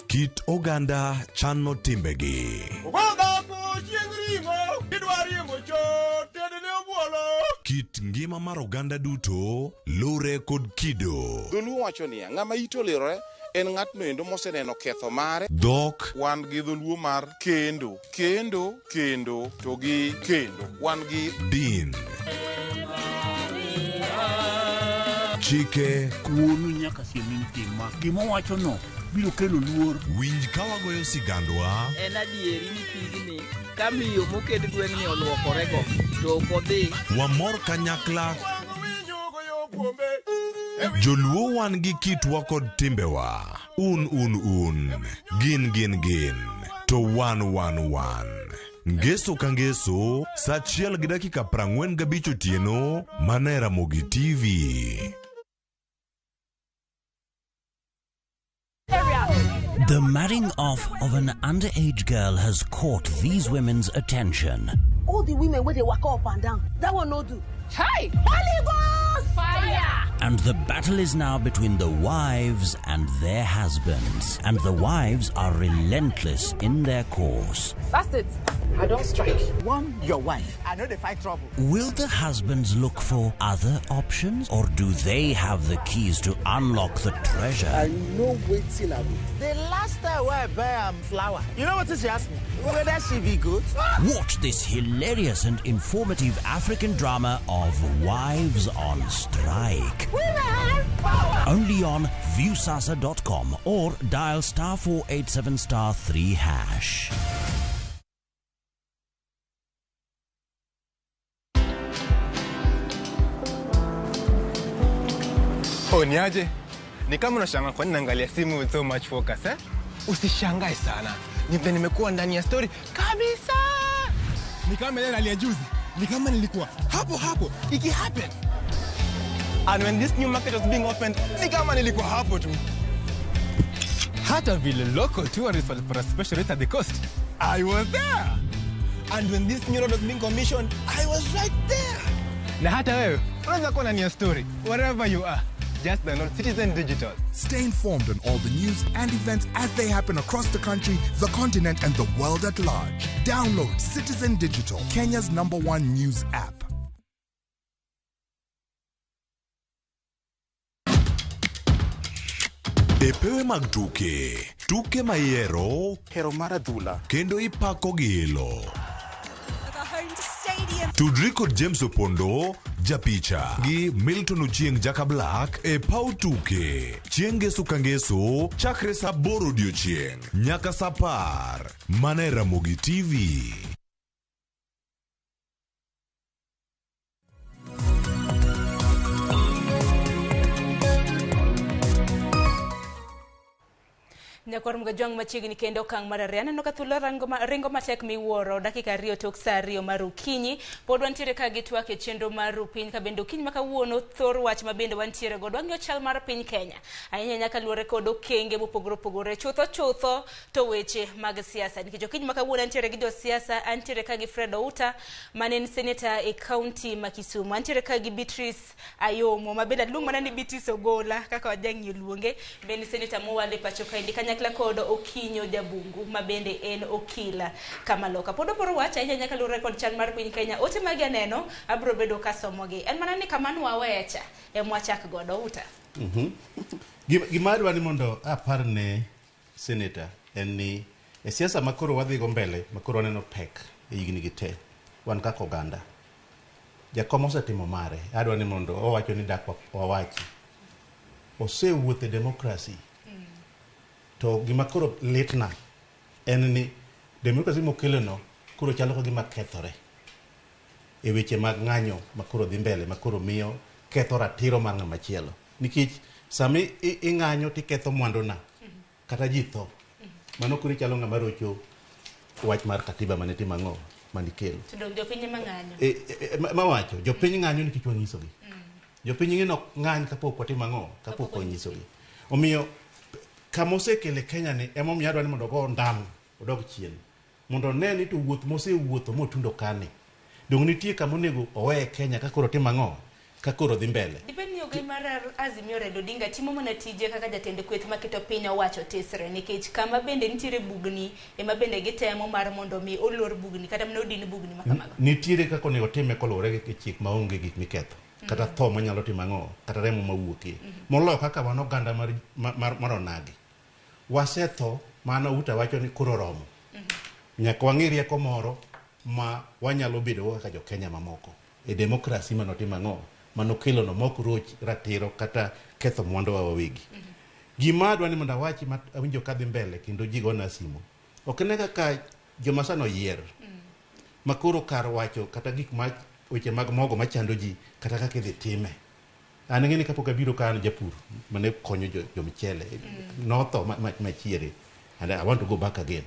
F: Kit oganda chano timbegi. Kit ngima mar oganda duto lure kod kido.
J: Dholuo wacho niya, ng'ama ito lirore en ng'atno endo moseneno ketho mare.
F: Dhok
J: wan gi dholuo mar kendo to gi kendo wan gi
F: din. Chike
H: kuonu nyaka siemin tima gima wacho no biro kelo luor.
F: Winj ka wagoyo sigandwa.
K: En adieri ni pigni ka miyo moket gweng'ni oluokorego to ok odhi.
F: Wamor kanyakla. Joluo wan gi kitwa kod timbewa. Un. Gin. To wan. Ngeso ka ngeso, saa 1:45 otieno, mana Ramogi TV.
L: The marrying off of an underage girl has caught these women's attention.
G: All the women where they walk up and down, that one no do. Hey! Holy Ghost! Fire!
L: And the battle is now between the wives and their husbands. And the wives are relentless in their course.
G: That's it. I don't strike.
K: One, your wife. I know they fight trouble.
L: Will the husbands look for other options, or do they have the keys to unlock the treasure?
K: I know waiting I do. The last time I buy flour, you know what she asked me? Whether she be good?
L: Watch this hilarious and informative African drama of Wives on Strike.
G: Women power!
L: Only on viewsasa.com or dial *487*3#.
M: Niaje? Ni kama unashangaa kwa nini naangalia simu with so much focus eh? Usishangae sana. Nimekuwa ndani ya story kabisa. Ni kama ile hali ya juzi. Ni kama nilikuwa hapo iki happen. And when this new market was being opened, ni kama nilikuwa hapo tu. Hata vile local tourists for a special rate at the coast, I was there. And when this new road was being commissioned, I was right there. Na hata wewe, unaweza kuwa ndani ya story wherever you are. Just download Citizen Digital.
N: Stay informed on all the news and events as they happen across the country, the continent, and the world at large. Download Citizen Digital, Kenya's #1 news app.
F: Epewe mag tuke mayero,
J: hero mar adhula,
F: kendo ipako gilo. Tudri kod James Opondo, japicha, gi Milton Ochieng Jaka Black, e pau tuke. Chieng' ngeso ka ngeso, chakre sa 8 odiochieng', nyaka sa 10, mana Ramogi TV.
A: Nyakor mga jong machiegni kendo kang marariana no kathulo ringo matek miwuoro dakika 2 tok saa 2 mar okinyi pod wantiere ka gi twak e chenro mar piny ka bende okinyi makawuono thor wach ma bende wantiere godo wang'yo chal mar piny Kenya ahinya nyaka luore kod okenge mopogore chutho to weche mag siasa nikech okinyi makawuono antiere gi josiasa antiere ka gi Fred Outa manen senator e county ma Kisumu antiere ka gi Beatrice Ayomo ma bende luong mana ni Beatrice Ogola kaka wajang'ie luonge bende senator mowale pacho ka indika kodo Okinyo Jabungu mabende en okila Kamaloka podo poro wacha inya nyaka lure kod chal mar piny Kenya ote magi aneno abro bedo kasomogi en mana ni kamano wawecha mwachak godo Uta
C: Gimadwa ni mondo apar ne senator en ni e siasa makoro wadhi go mbele makoro neno pek e higni gite wan kaka oganda jakom osetimo mare adwa ni mondo owacho ni dak wawachi osewuothe demokrasi to gima koro litna en ni demokrasi mokeleno koro chalo ka gima kethore e weche mag ng'anyo makoro dhi mbele makoro miyo ketho ratiro mar ng'ama chielo nikech sami ing'anyo tiketho mwandona kata ji tho mano koro chalo ng'ama rocho wach mar katiba mane timang'o manikelo
A: to dong jopiny mang'anyo
C: mawacho jopiny ng'anyo nikech wanyisogi jopiny ng'ino ng'any kapok watimang'o kapok wanyisogi omiyo kamosekele Kenya ni emomiyo adwa ni mondo go ndam odog chien mondo ne ni to wuoth mosewuotho motundo kani dong nitie kama onego oweye Kenya ka koro timang'o ka koro dhi mbele
A: dibeni migogi mar Azimio Raila Odinga timo mana tije kaka jatend kweth maketo piny owacho tisre nikech kama bende nitiere bugni ema bende gitemo mar mondo mi olor bugni kata mana odin bugni makamago.
C: Nitiere kaka onego time kaluwore gi chik maonge gik miketho kata tho manyalo timo ang'o kata remo mawuokie moloyo kaka wan oganda mar onagi wasetho mana uta wacho ni koro romo nyaka wang'e rieko moro ma wanyalo bedo kaka jo Kenya mamoko e demokrasi manotimo ang'o manokelo no mok roch ratiro kata ketho mwandu wa wawegi gima adwa ni mondo awachi ma awinjo kadhi mbele kendo ji gona simu ok ne kaka joma sano yier makoro kar wacho kata gik ma weche mag mogo machando ji kata kaka idhi time an ng'eni kapok abiro ka an japur mane konyo jo michele notho machiere and I want to go back again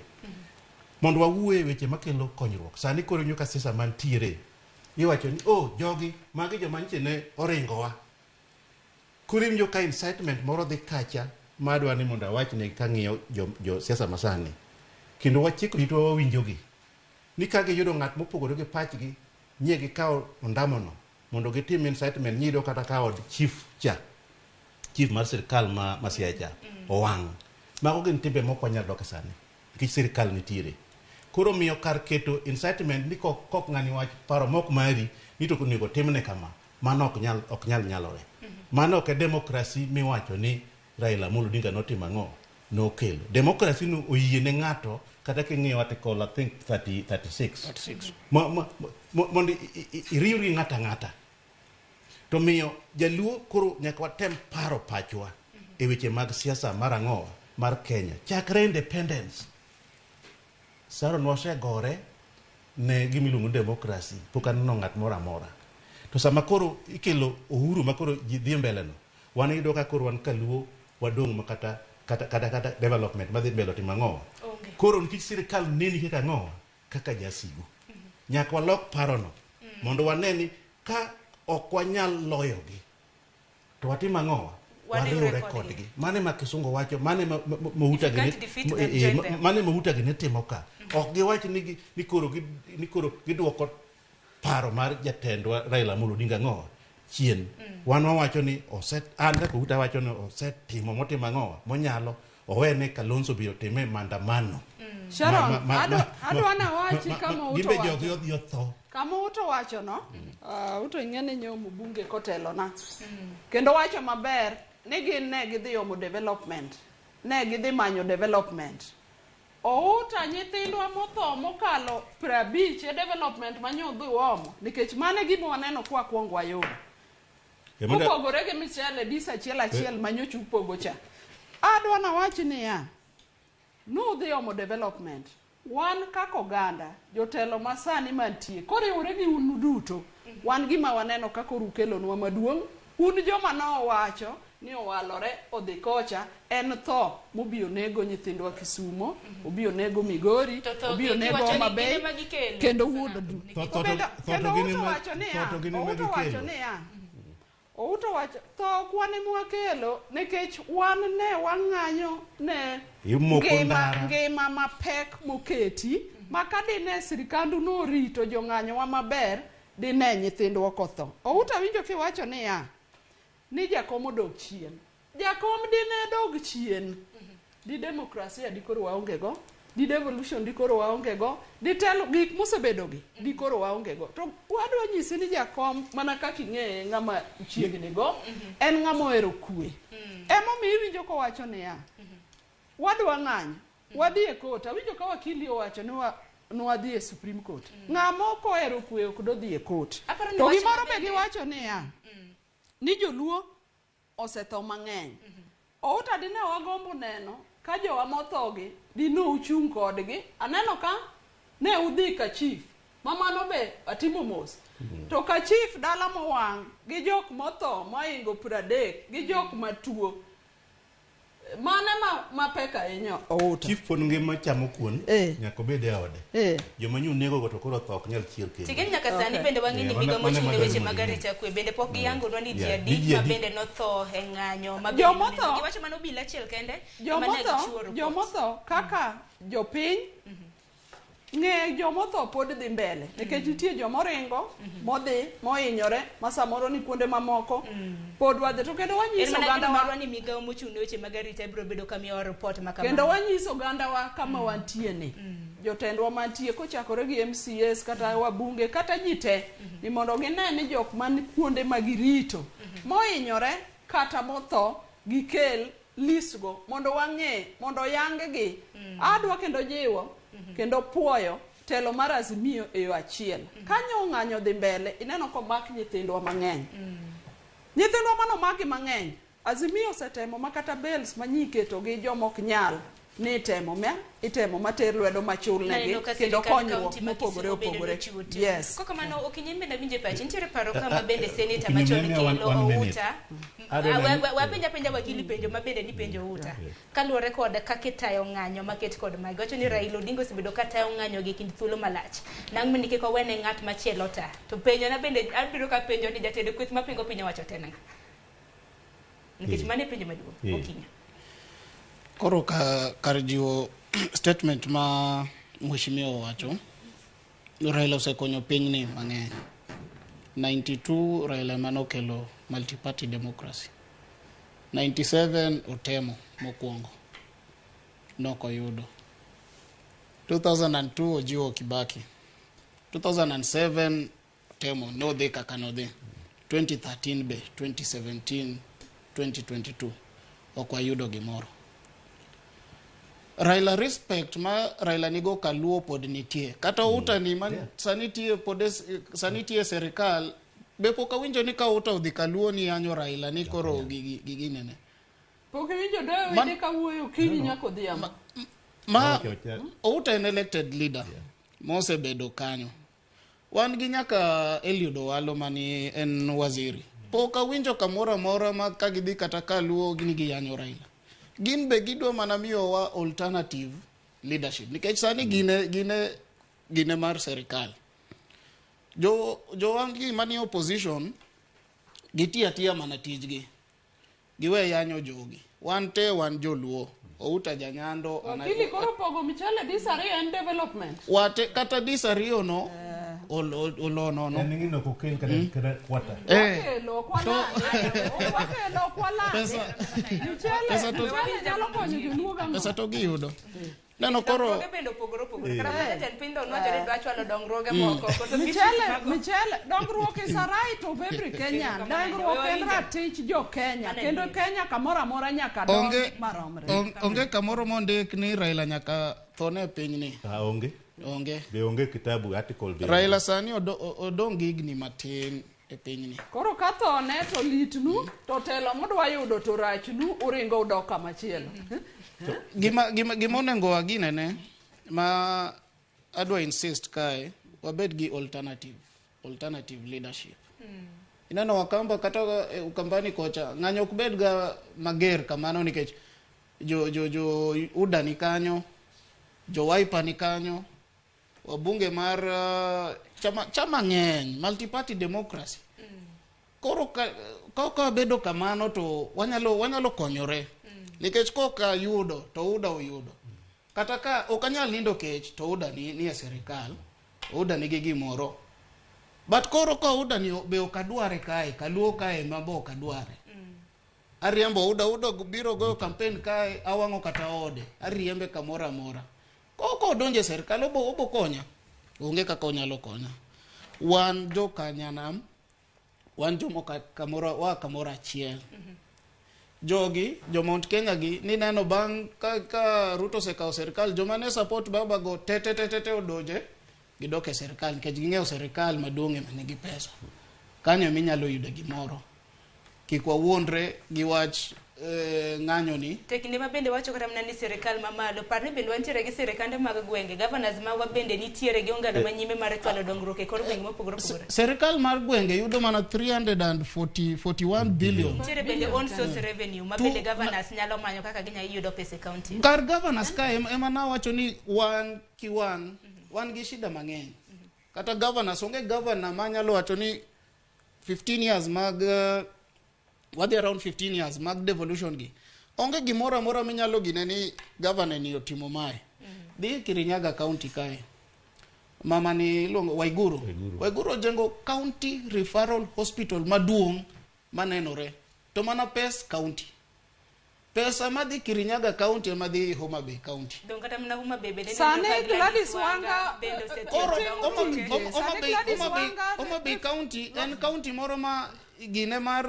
C: mondo wawuoye weche makelo konyruok sani koro nyoka sisa mantiere iwacho ni jogi magi joma nyiche ne oringowa kurim jo ka incitement moro dhi kacha madwa ni mondo awach ne kang'iyo jo siasa masani kendo wachiko rito wawinjogi ni kage yudo ng'at mopogore gi pachgi nye gi kawo ondamono mondo gitim incitement nyido kata kawo chief mar sirkal ma Siacha owang' mago gin timbe mokwanya doka sani nikech sirkal nitiere koro miyo kar keto incitement ni kok ng'ani wach paro mok mari ni to onego timne kama mano ok nyal nyalore mano ok demokrasi miwacho ni Raila Amolo Odinga notimo ang'o nokelo demokrasi no oyie ne ng'ato kata king'iyo article I think 36 mondo iriwri ng'ata to miyo jaluo koro nyaka watem paro pachwa e weche mag siasa mar ang'o mar Kenya chakre independence Saron wasegore ne gimiluongo demokrasi pok aneno ng'at moro amora to sama koro ikelo uhuru makoro ji dhi mbele no wan yudo ka koro wan kaluo wadong' ma kata development madhi mbele timo ang'o koro nikech sirkal neni kaka ang'o kaka jasigu nyaka walok parono mondo waneni ka ok wanyal loyogi to watimo ang'o wariwre kodgi mane ma kisungu wacho mane mahuta gi ne timo ka ok giwach ni koro gidwoko paro mar jatendwa Raila Amolo Odinga ng'o chien wan wawacho ni an kaka uta wacho ni osetimo motimo ang'o monyalo owene Kalonzo biro time maandamano
B: Sharon adwa na wachi kama uto wacho
C: jogi yotho
B: kama uto wacho no uto ing'ene nyomo bunge kotelo na kendo wacho maber ne gidhi yomo development ne gidhi manyo development outa nyithindwa motho mokalo 50 development manyo dhi womo nikech mane gima waneno kwa kwong wayomo upogore gi michele disa achiel manyochu upogo cha adwa na wachi ni ya nudhi yomo development wan kako ganda jotelo masani mantie koriwre gi unu duto wan gima waneno kako rukelonwa maduong' un joma no wacho ni owalore odhi kocha en tho mobio nego nyithindwa Kisumo obio nego Migori obio nego Homabay kendo wuodo du kendo uto wacho ni ya outo wacho tho kwane mwakelo nikech wan ne wang'anyo ne ngima mapek moketi makadine sirikandu no rito jong'anyo wa maber dine nyithindwa kotho outo winjo kiwacho ni ya ni jakom odog chien jakom dine dog chien di demokrasia di koro waonge go di devolution di koro waonge go di telo gik mosebedogi di koro waonge go to wadwa nyisi ni jakom mana kaka ing'eye ng'ama chiegni go en ng'ama ohero kwe emo mi winjo ko wacho ni ya wadwa ng'anyo wadhi e court awinjo ka wakili owacho ni wadhi e Supreme Court ng'ama ok ohero kwe ok dodhi e court to gimoro be giwacho ni ya ni joluo osetho mang'eny outa dine wagombo neno ka jowa mothogi dino uchung' kodgi aneno ka ne udhi ka chief mamano be atimo mos to ka chief dala mowang' gi jok motho moingo 30 gi jok matuo mane ma peka ahinya outa
C: chief pon ngima chamo kuon nyaka bed e ode joma nyu nego go to koro thok nyal chier kendo
A: tigeni nyaka sani bende wang'ini migo mochung' e weche mag arita kwe bende pok giyango nwa ni ji adi ma bende notho e ng'anyo ma bende giwacho mano obila achiel kende
B: jomotho kaka jopiny ng'e jomotho pod dhi mbele nikech nitie jomoringo modhi mohinyore ma samoro ni kuonde mamoko pod wadhi to kendo wanyiso
A: ogandawa ni migawo mochung' ne weche mag arita biro bedo kamiyo report ma
B: kendo wanyiso ogandawa kama wantie ni jotendwa mantie kochakore gi MCS kata wabunge kata ji te ni mondo gine ni jok man kuonde magirito mohinyore kata motho gikel listgo mondo wang'e mondo yang gi adwa kendo jiwo kendo puoyo telo mar Azimio e yo achiel kanyo ng'anyo dhi mbele ineno ko mak nyithindwa mang'eny nyithindwa manomaki mang'eny Azimio setemo makata bells manyiketo gi jomok nyal ni itemo mater lwedo machulnegi kendo konyruok mopogore opogore. Yes.
A: Koko mano okinyembe na winje pachi nitiere paro kama bende seneta machon kelo Outa wapenja wakili penjo mabende ni penjo Outa kaluwore kod kakitayo ng'anyo maket kod magi wacho ni Raila Odinga osebedo katayo ng'anyo gi kind thuolo malach nang' meni kiko wene ng'at machielo ta to penjo na bende abiro ka penjo ni jatende kweth mapingo piny owacho tena nikech mane penjo maduong' okinya
E: koro kar jiwo statement ma mheshimiwa wacho Raila osekonyo piny ni mang'eny 92 Raila manokelo multi-party democracy 97 otemo mokwongo nokoyudo 2002 ojiwo Kibaki 2007 otemo nodhi kaka nodhi 2013 be 2017 2022 okwayudo gimoro Raila respect ma Raila nigo kaluo pod nitie kata Outa ni man sanitie serikal be pok awinjo ni ka Outa odhi kaluo ni anyo Raila ni koro giginene
B: pok winjo do wede ka wuoyo kini nyako dhiama
E: ma Outa en elected leader mose bedo kanyo wan gi nyaka Eliud Owalo mani en waziri pok awinjo kamora mora ma ka gidhi kata kaluo gini giyanyo Raila gin be gidwa mana miyowa alternative leadership nikech sani gine mar serikal jo wangi mani opposition gitiatia mana tijgi giwe yanyo jogi wan joluo Outa janyando
B: wakili koro pogo michale disari and development
E: wate kata disari no olono no
C: ningino kokel kada kwata
B: lo kwala
E: pesa to giyudo neno koro
B: michele dongruok is a right of every Kenyan dongruok en ratich jo Kenya kendo Kenya kamora mora nyaka donge maromre
E: onge kamoro mondik ni Raila nyaka thone pinyni onge
C: be onge kitabu article be
E: Raila sani odong gigni matin e pinyni
B: koro ka thone to litnu to telo modwa yudo to rachnu uringo udoka machielo
E: gima onengo aginene ma adwa insist kae wabed gi alternative leadership inano wakamba kata ukambani kocha ng'anyo kubed ga mager kamano nikech jo UDA ni kanyo jo Wiper ni kanyo wabunge mar chama ng'eny multi-party democracy koro ka bedo kamano to wanyalo konyore nikech koka yudo to UDA oyudo kata ka okanyal nindo kech to UDA ni e serikal UDA ni gi gimoro but koro ka UDA ni be okadware kae kaluo kae mabo okadware ariembo UDA biro go campaign kae awango kata ode ariembe kamora mora koko donje serikal obo konya onge kaka onyalo konya wan jo kanyanam wan jo kamora achiel jogi jo Mount Kenya gi ni neno bang ka Ruto sekao serikal jo mane support baba go tete odoje gidoke serikal nikech ging'eyo serikal maduong' ema nigi pesa kanyo minyalo yudo gimoro kikwa wuondre gi wach ng'anyo ni
A: tekinde ma bende wacho kata ni serikal mamalo parne bende wantiere gi serikande mag gwenge governors ma wabende nitiere gi ongalo manyime mar chwalo dongruok e kor gwenge mopogore opogore
E: serikal mar gwenge yudo mana 341 billion
A: nitiere bende on source revenue ma bende governors nyalo manyo kaka ginyalo yudo pesa e county
E: kar governors ka ema na wacho ni wan gi shida mang'eny kata governors onge governor manyalo wacho ni 15 years mag wadhi around 15 years mag devolution gi onge gimoro amora minyalo gine ni governor ni otimo mae dhi Kirinyaga county kae mama ni luongo Waiguru jengo county referral hospital maduong' manenore to mana pes county pesa madhi Kirinyaga county madhi Homa Bay county
A: Don kata mna Homa Bay bende
B: Sane Gladys Wanga
E: Homa Bay county en county moro ma gine mar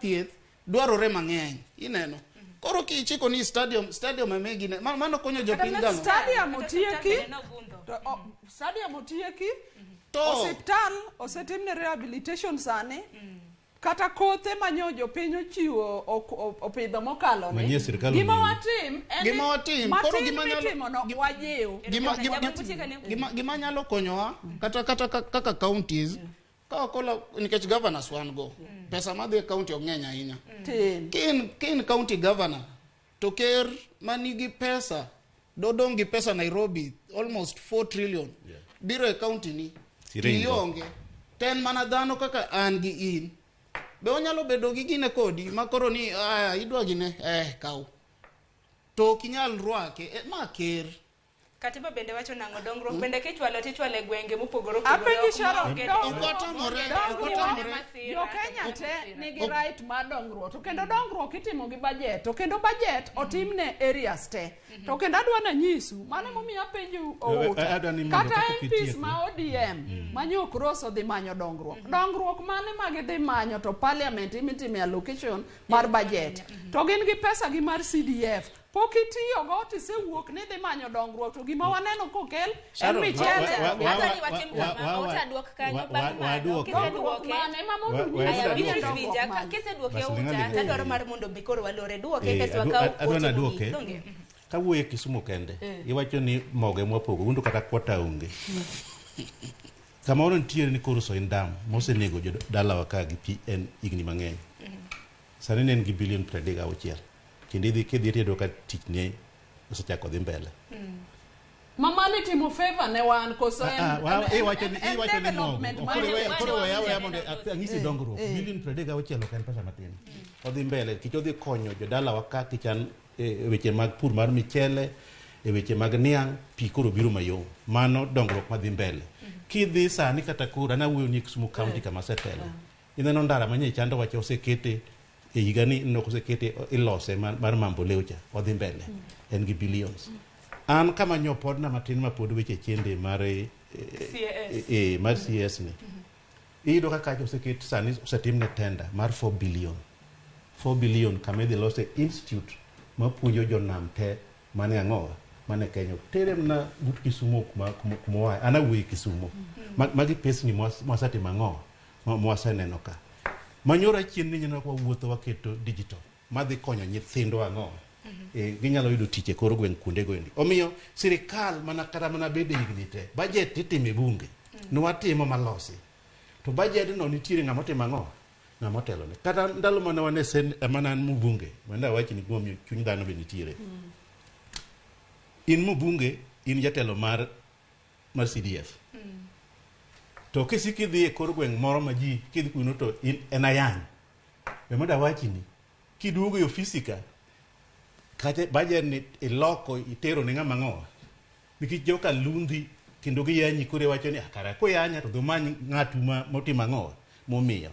E: thieth dwarore mang'eny ineno koro kichiko ni stadium emegine mano konyo jopiny gano
B: stadium otieki to hospital osetimne rehabilitation sane kata kothe manyo jopiny ochiwo opidho mokalo ne gima watim
E: koro
B: gima
E: nyalo konyowa kata kaka counties kawakola nikech governors wan go pesa madhi county ong'eny ahinya kin county governor to ker manigi pesa dodong gi pesa Nairobi almost 4 trillion biro e county ni ionge ten mana dhano kaka an gi in be onyalo bedo gi gine kodi makoro ni idwa gine kaw to kinyal rwake ma ker
A: katiba bende wacho nango dongruok bende kichwalo tichwale gwenge mopogoro
B: yo Kenya te nigi right ma dongruok to kendo dongruok itimo gi budget to kendo budget otimne areas te to kendo adwa na nyisu mano momiyo apenju kata MPs ma ODM manyo cross odhi manyo dongruok mane magi dhi manyo to parliament imitime allocation mar budget to gin gi pesa gi mar CDF pokitiyo go tisewuok ni dhi manyo dongruok to gima waneno kokel en michele
A: hata ni watim kama utaduok kanyo bang' mano kiseduoke kiseduoke uta tadwaro mar mondo bikoro walore duoke keswa
C: adwana duoke kawuoye Kisumu kende iwacho ni moge mwapogo undu kata kwata onge samoro nitiere ni koro soin dam mosenego dalawa ka gi pi en igni mang'eny sani ne en gi bilion 36 kendo idhi kidhi tedo ka tich ne osechako dhi mbele
B: mamani timo favor ne wan koso
C: iwacho ni mogo koro weya mondo ang'isi dongruok bilion 36 kan pesa matin odhi mbele kich odhi konyo jodalawa ka kichan weche mag pur mar michele weche mag niang' pi koro biro mayom mano dongruok madhi mbele kidhi sani kata kura na wuoyo ni Kisumu county kama setelo ineno ndara manye chando wacho osekete e higani nokosekete ilose mar mambo leucha odhi mbele en gi billions an kama nyopod na matin ma pod weche chende mar mar CS ni ido kaka oseket sani osetimne tender mar 4 billion kame dhi lose institute ma puonjo jonam te mane ang'owa mane Kenya terem na but Kisumu kuma ana wuoyi Kisumu magi pesni mwasatimo ang'owa mwaseneno ka manyora chien ni nyina kwa wuotho waketo digital madhi konyo nyithindo ang'o ginyalo yudo tich e kor gweng' kuonde goendi omiyo sirikal mana kata mana bede higni te budget itime bunge nwatimo malosi to budget no nitiere ng'ama timo ang'o ng'ama telo ne kata ndalo mana wane mana mu bunge wanda wachi ni gomo chuny dhano be nitiere in mu bunge in jatelo mar CDF to kisiki dhi e kor gweng' moro ma ji kidhi kuno to en ayany be moda wachi ni kiduogo e ofisi ka kata budget ni iloko itero ni ng'ama ng'owa nikech joka lundi kendo giyanyi kore wacho ni akara ko yanya to domani ng'atu motimo ang'owa momiyo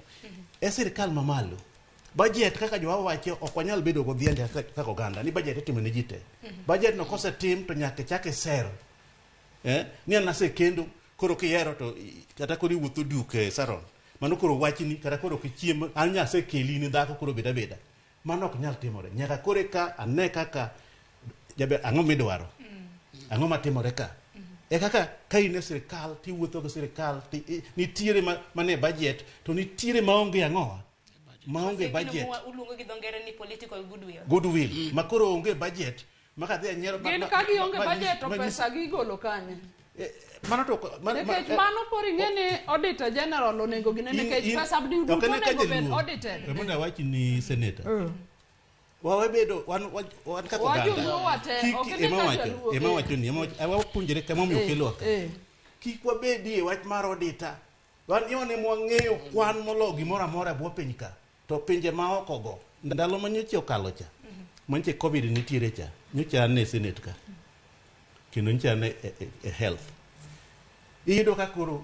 C: sirikal mamalo budget kaka jo wacho ok wanyal bedo go dhiende kaka oganda ni budget itimo ne ji te budget no kosetim to nyaka chake ser ni anase kendo koro kiero to kata koro wuotho duke saron mano koro wachni kata koro kichiemo anya se keli ni dhako koro beda mano ok nyal timore nyaka kore ka ane kaka jabe ang'o midwaro ang'o matimore ka e kaka ka ine sirikal ti wuotho go sirikal nitiere mane budget to nitiere maonge ang'owa maonge budget
A: ulungo gi dongere ni political
C: goodwill makoro onge budget maka dhi anyero
B: gin ka gionge budget to pesa gigolo kanye
C: mano to
B: mano por ing'eni auditor general onego gine nekech pesa duto onego bed audited
C: remember wachi ni senator wawe bedo wan kako ganda ema wacho ni awa punjere kama mi okelo aka kik wabedi e wach mar auditor wan yone mwang'eyo kwan molo gimoro amora bwo piny ka to pinje ma oko go ndalo manyoche okalo cha manche covid nitiere cha nyocha ne senate ka kendo nchane health. Iyudo ka koro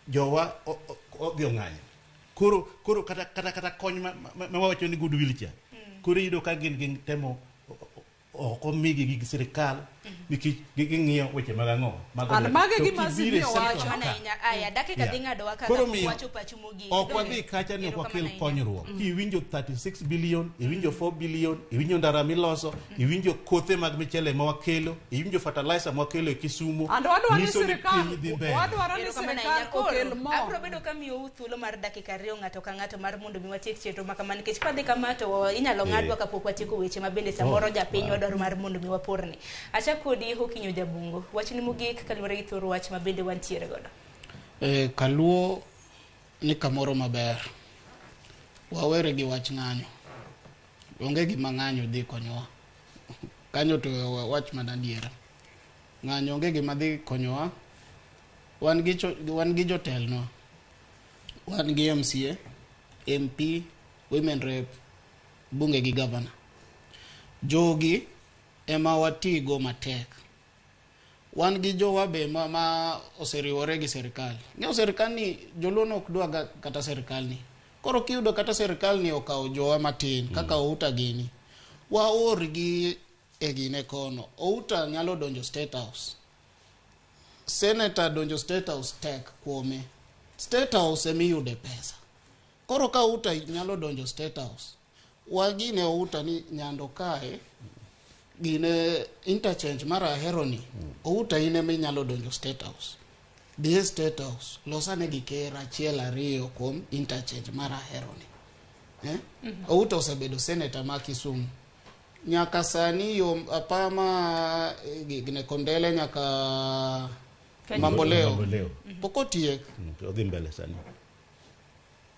C: jowa odhi ong'anyo. Koro kata kony ma wacho ni goodwill cha. Koro iyudo ka gin temo oko migi gi sirikal nikech ging'iyo weche mag ang'o
B: an mage gi masini wacho
A: aya dakika dhi ng'ado waka wacho pacho mogi
C: ok wadhi kacha ni ok wakel konyruok iwinjo 36 billion iwinjo 4 billion iwinjo ndara miloso iwinjo kothe mag michele ma wakelo iwinjo fertilizer ma wakelo e Kisumu
B: wadwaro ni sirikal okel mo
A: abro bedo kamiyo thuolo mar dakika 2 ng'ato ka ng'ato mar mondo mi watiek chenro makama nikech kadhi kamato inyalo ng'adwa kapok watieko weche mabende samoro japiny dwaro mar mondo mi wapurni. Acha kodi Hokinyo Jabungo, wachni mogik kaluwore gi thoro wach mabende wantiere godo.
E: Kaluo ni kamoro maber. Wawere gi wach ng'anyo. Onge gima ng'anyo dhi konyowa. Kanyo to wach manadiera. Ng'anyo onge gima dhi konyowa. Wan gi jotelno. Wan gi MCA, MP, Women Rep, bunge gi governor. Jogi ema watigo matek. Wan gi jowa be ma oseriwore gi serikal. Ng'eyo serikal ni joluo ok dwa kata serikal ni. Koro kiyudo kata serikal ni okawo jowa matin kaka Outa gini. Waor gi e gine kono. Outa nyalo donjo State House. Senator donjo State House tek kuome. State House emiyude pesa. Koro ka Outa nyalo donjo State House. Wagine Outa ni nyando kae gine interchange mara heroni Outa ine me nyalo donjo State House. Di State House losane gi kera achiel ariyo kuom interchange mara heroni. Outa osebedo senator ma Kisumu. Nyaka sani yo apama gine Kondele nyaka Mamboleo. Pokotiek
C: odhi mbele sani.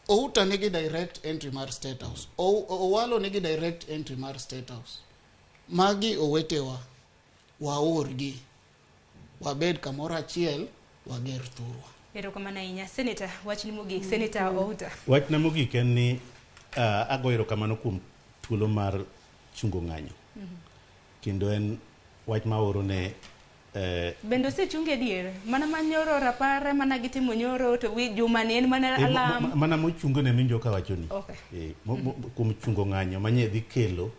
E: Outa nigi direct entry mar State House. Owalo nigi direct entry mar State House. Magi owetewa. Waorgi. Wabed kamoro achiel wager thurwa.
A: Erokamano ahinya. Senator, wachni mogik. Senator Outa.
C: Wachna mogik en ni ago erokamano kuom thuolo mar chungo ng'anyo. Kendo en wach ma oro ne
A: bendo se chunge diere mana manyoro rapare mana gitimo nyoro to wi juma ni en mana alam
C: mana mochungo ne minjo ka wacho ni kuom chungo ng'anyo manye dhi kelo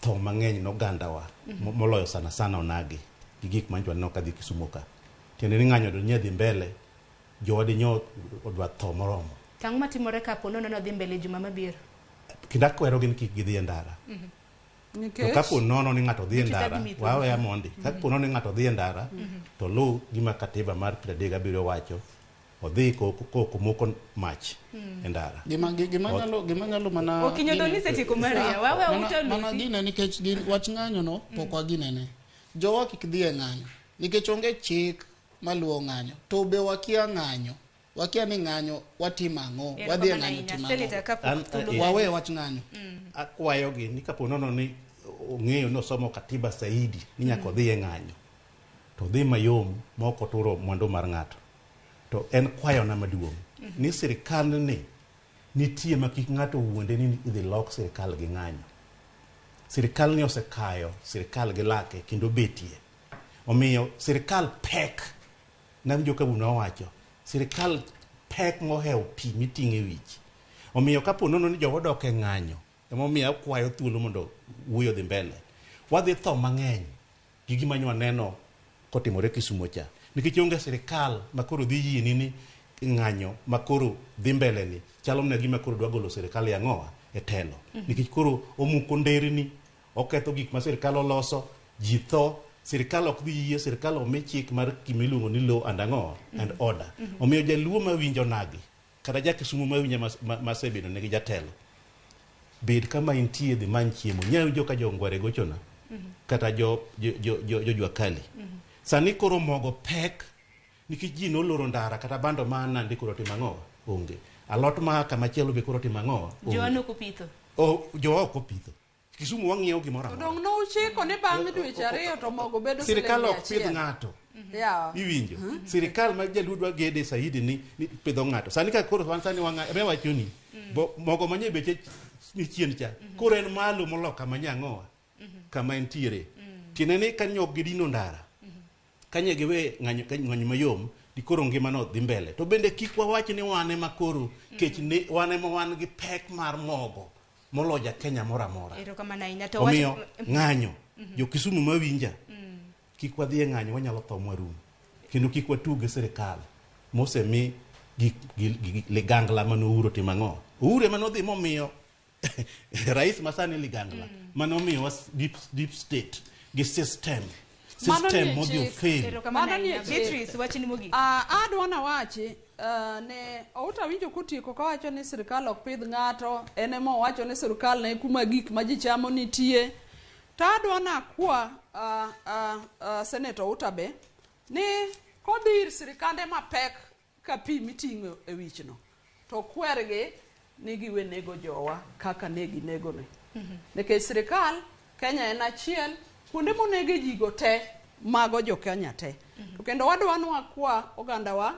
C: tho mang'eny no gandawa moloyo sana onagi gi gik manjwa no kadhi Kisumu ka tiende ni ng'anyo do nyedhi mbele jowadi nyo odwa tho moromo
A: tang' matimore kapo nono dhi mbele juma mabiro
C: kidakwero gin kik gidhi ndara to kapo nono ni ng'ato dhi ndara wawe ya mondi kapo nono ni ng'ato dhi ndara to lu gima katiba mar 37 wacho odhi ko moko mach ndara
E: gima nyalo mana
A: Hokinyo doni seti kumaria wawe utolusi
E: mana gine nikech wach ng'anyo no pokwa ginene jowa kik dhi ng'anyo nikech onge chik maluwo ng'anyo to be wakia ng'anyo wakia ni ng'anyo watimang'o wadhi ng'anyo timang'o wawe wach ng'anyo
C: akwayo gi ni kapo nono ni ong'eyo no somo katiba saidi ni nyako dhi ng'anyo to dhi mayom moko turo mwandu mar ng'ato to en kwayo na maduong' ni sirikal ni nitie makik ng'ato wuonde ni idhi lok sirikal gi ng'anyo sirikal ni osekayo sirikal gi lake kendo betie omiyo sirikal pek na joka buno wacho sirikal pek mohew pi miting'e wich omiyo kapo nono ni jowo dok e ng'anyo emomiyo akwayo thuolo mondo wuoyo dhi mbele wadhi tho mang'eny gi gima nywa neno kotimore Kisumu cha nikech onge sirikal makoro dhi yini ni ng'anyo makoro dhi mbele ni chalo mna gima koro dwa golo sirikal ya ng'owa e telo nikech koro omuko nderni oketho gik ma sirikal oloso ji tho sirikal ok dhi yie sirikal omi chik mar kimiluongo ni law and order omiyo jaluo mawinjo nagi kata ja Kisumu mawinjo masebedo negi jatelo bed kama intie dhi many chiemo nyayo jo ka jongware gochona kata jo jwakali sani koro mogo pek nikech ji noloro ndara kata bando ma nandi koro timang'o onge alot ma kama chielo be koro timang'o
A: joano kopitho
C: jowa kopitho Kisumu wang'iewo gimoro amora
B: dong no uchiko ni bang' dweche ariyo to mogo bedo
C: sirikal ok pidh ng'ato iwinjo sirikal ma jaluo dwa gede saidi ni pidho ng'ato sani ka koro sani wang'a be wacho ni mogo manye beche ni chien cha koro en malo moloka manyang'owa kama entiere tiene ni kanyo gidino ndara kanye giwe ng'anyo mayom dikoro ngimano dhi mbele. To bende kik wawach ni wane makoro kech ne wane ma wan gi pek mar mogo moloja Kenya mora mora. Omiyo ng'anyo jo Kisumu mawinja kik wadhi ng'anyo wanyalo tho mwarum. Kendo kik watug sirikal mosemi gi ligangla manouro timang'o. Oure manodhi momiyo rais masani ligangla manomiyo was deep state gi system modhi fail.
A: Beatrice wachni mogi.
B: Adwana wachi ne outa winjo kutieko kawacho ni sirikal ok pidh ng'ato, ene mo wacho ni sirikal ne kuma gik ma ji chamo nitie. Ta adwana kwa senator Utabe ni kodir sirikande mapek ka pi miting'o e wichno to kwergi ni giwe nego jowa kaka negi nego ne. Nikech sirikal Kenya en achiel, kuonde monege jigo te mago jo Kenya te. To kendo wadwanwa kwa oganda wa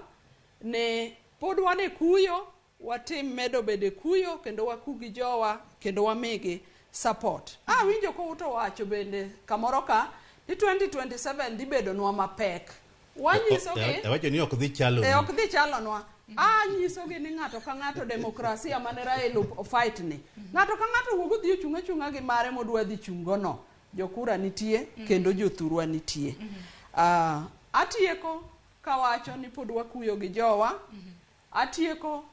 B: ne pod wane kuyo, watim medo bede kuyo kendo wakugi jowa kendo wamigi support. Winjo ko uto wacho bende kamoro ka ni 2027 dibedo nwa mapek. Wanyiso gi
C: wacho ni ok dhi chalo ni.
B: Ok dhi chalo nwa. Nyiso gi ni ng'ato ka ng'ato demokrasia mane Raila fight ni. Ng'ato ka ng'ato wugo dhi chunga gi mare modwa dhi chungo no. Jokura nitie kendo jothurwa nitie. Atieko kawacho ni pod wakuyo gi jowa. Atieko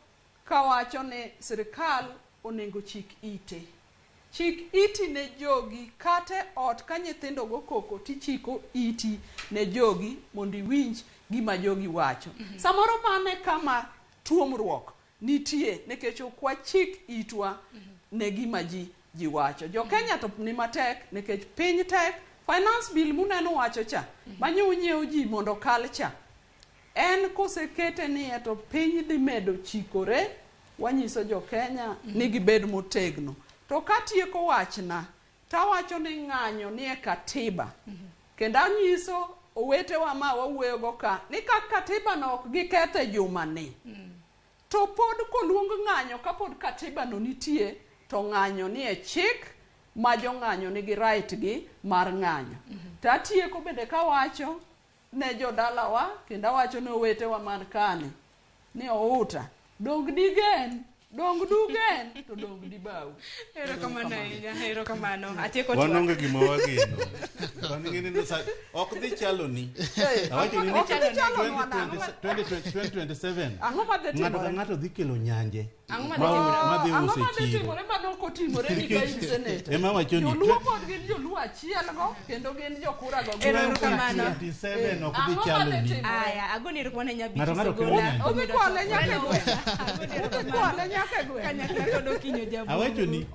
B: kawacho ni sirikal onego chik ite. Chik iti ne jogi kate ot ka nyithindo go koko tichiko iti ne jogi mondi winj gima jogi wacho. Samoro mane kama tuomruok nitie nikech okwa chik itwa ne gima ji wacho. Jo Kenya to ni matek nikech piny tek. Finance bill muneno wacho cha manyo nyiewo ji mondo kal cha. En kosekete ni to piny dhi medo chikore, wanyiso jo Kenya ni gibed motegno. To katieko wachna, tawacho ni ng'anyo ni e katiba. Kendo anyiso owetewa ma wawuoyogo ka ni ka katiba no ok gikethe juma ni. To pod koluong ng'anyo ka pod katiba no nitie, to ng'anyo ni e chik ma jo ng'anyo nigi right gi mar ng'anyo. Tatieko bende kawacho ne jodalawa kendo awacho ne owetewa man kane ni outa dong digen dong dugen to dong dibau.
A: Ero kamano. Atieko
C: tuwa. Wanonge gima wageno. Waningini no sa ok dhi chalo ni. Awacho ni 2027. Ng'ato ka ng'ato dhi kelo nyanje. Madhi uso chiro. Ema wacho ni
B: joluo pod gin joluo achiel go kendo gin jokura go.
A: Ero kamano.
C: 27 ok dhi chalo ni.
A: Aya, agoni rikwane nyabichi
B: segola. Obi kwale nyake go.
C: Awacho ni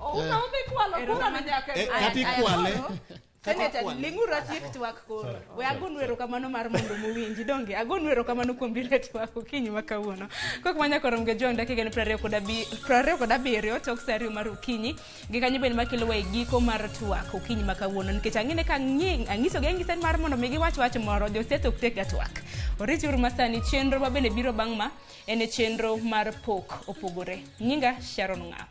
C: kati kwale
A: Senator linguru atiek twak koro. We agonu erokamano mar mondo muwinji donge. Agonu erokamano kuom biro twak okinyi ma kawuono. Kok manya korom ge jonda kigeni 27 tok sa 2 mar okinyi. Gi kanyo bende makelo we giko mar twak okinyi ma kawuono nikech ang'ine ka ang'iso ge ngisen mar mondo migi wach moro jo seto tek twak. Orichuru masani chenro ma bende biro bang' ma ene chenro mar pok opogore. Nyinga Sharon Ng'ao.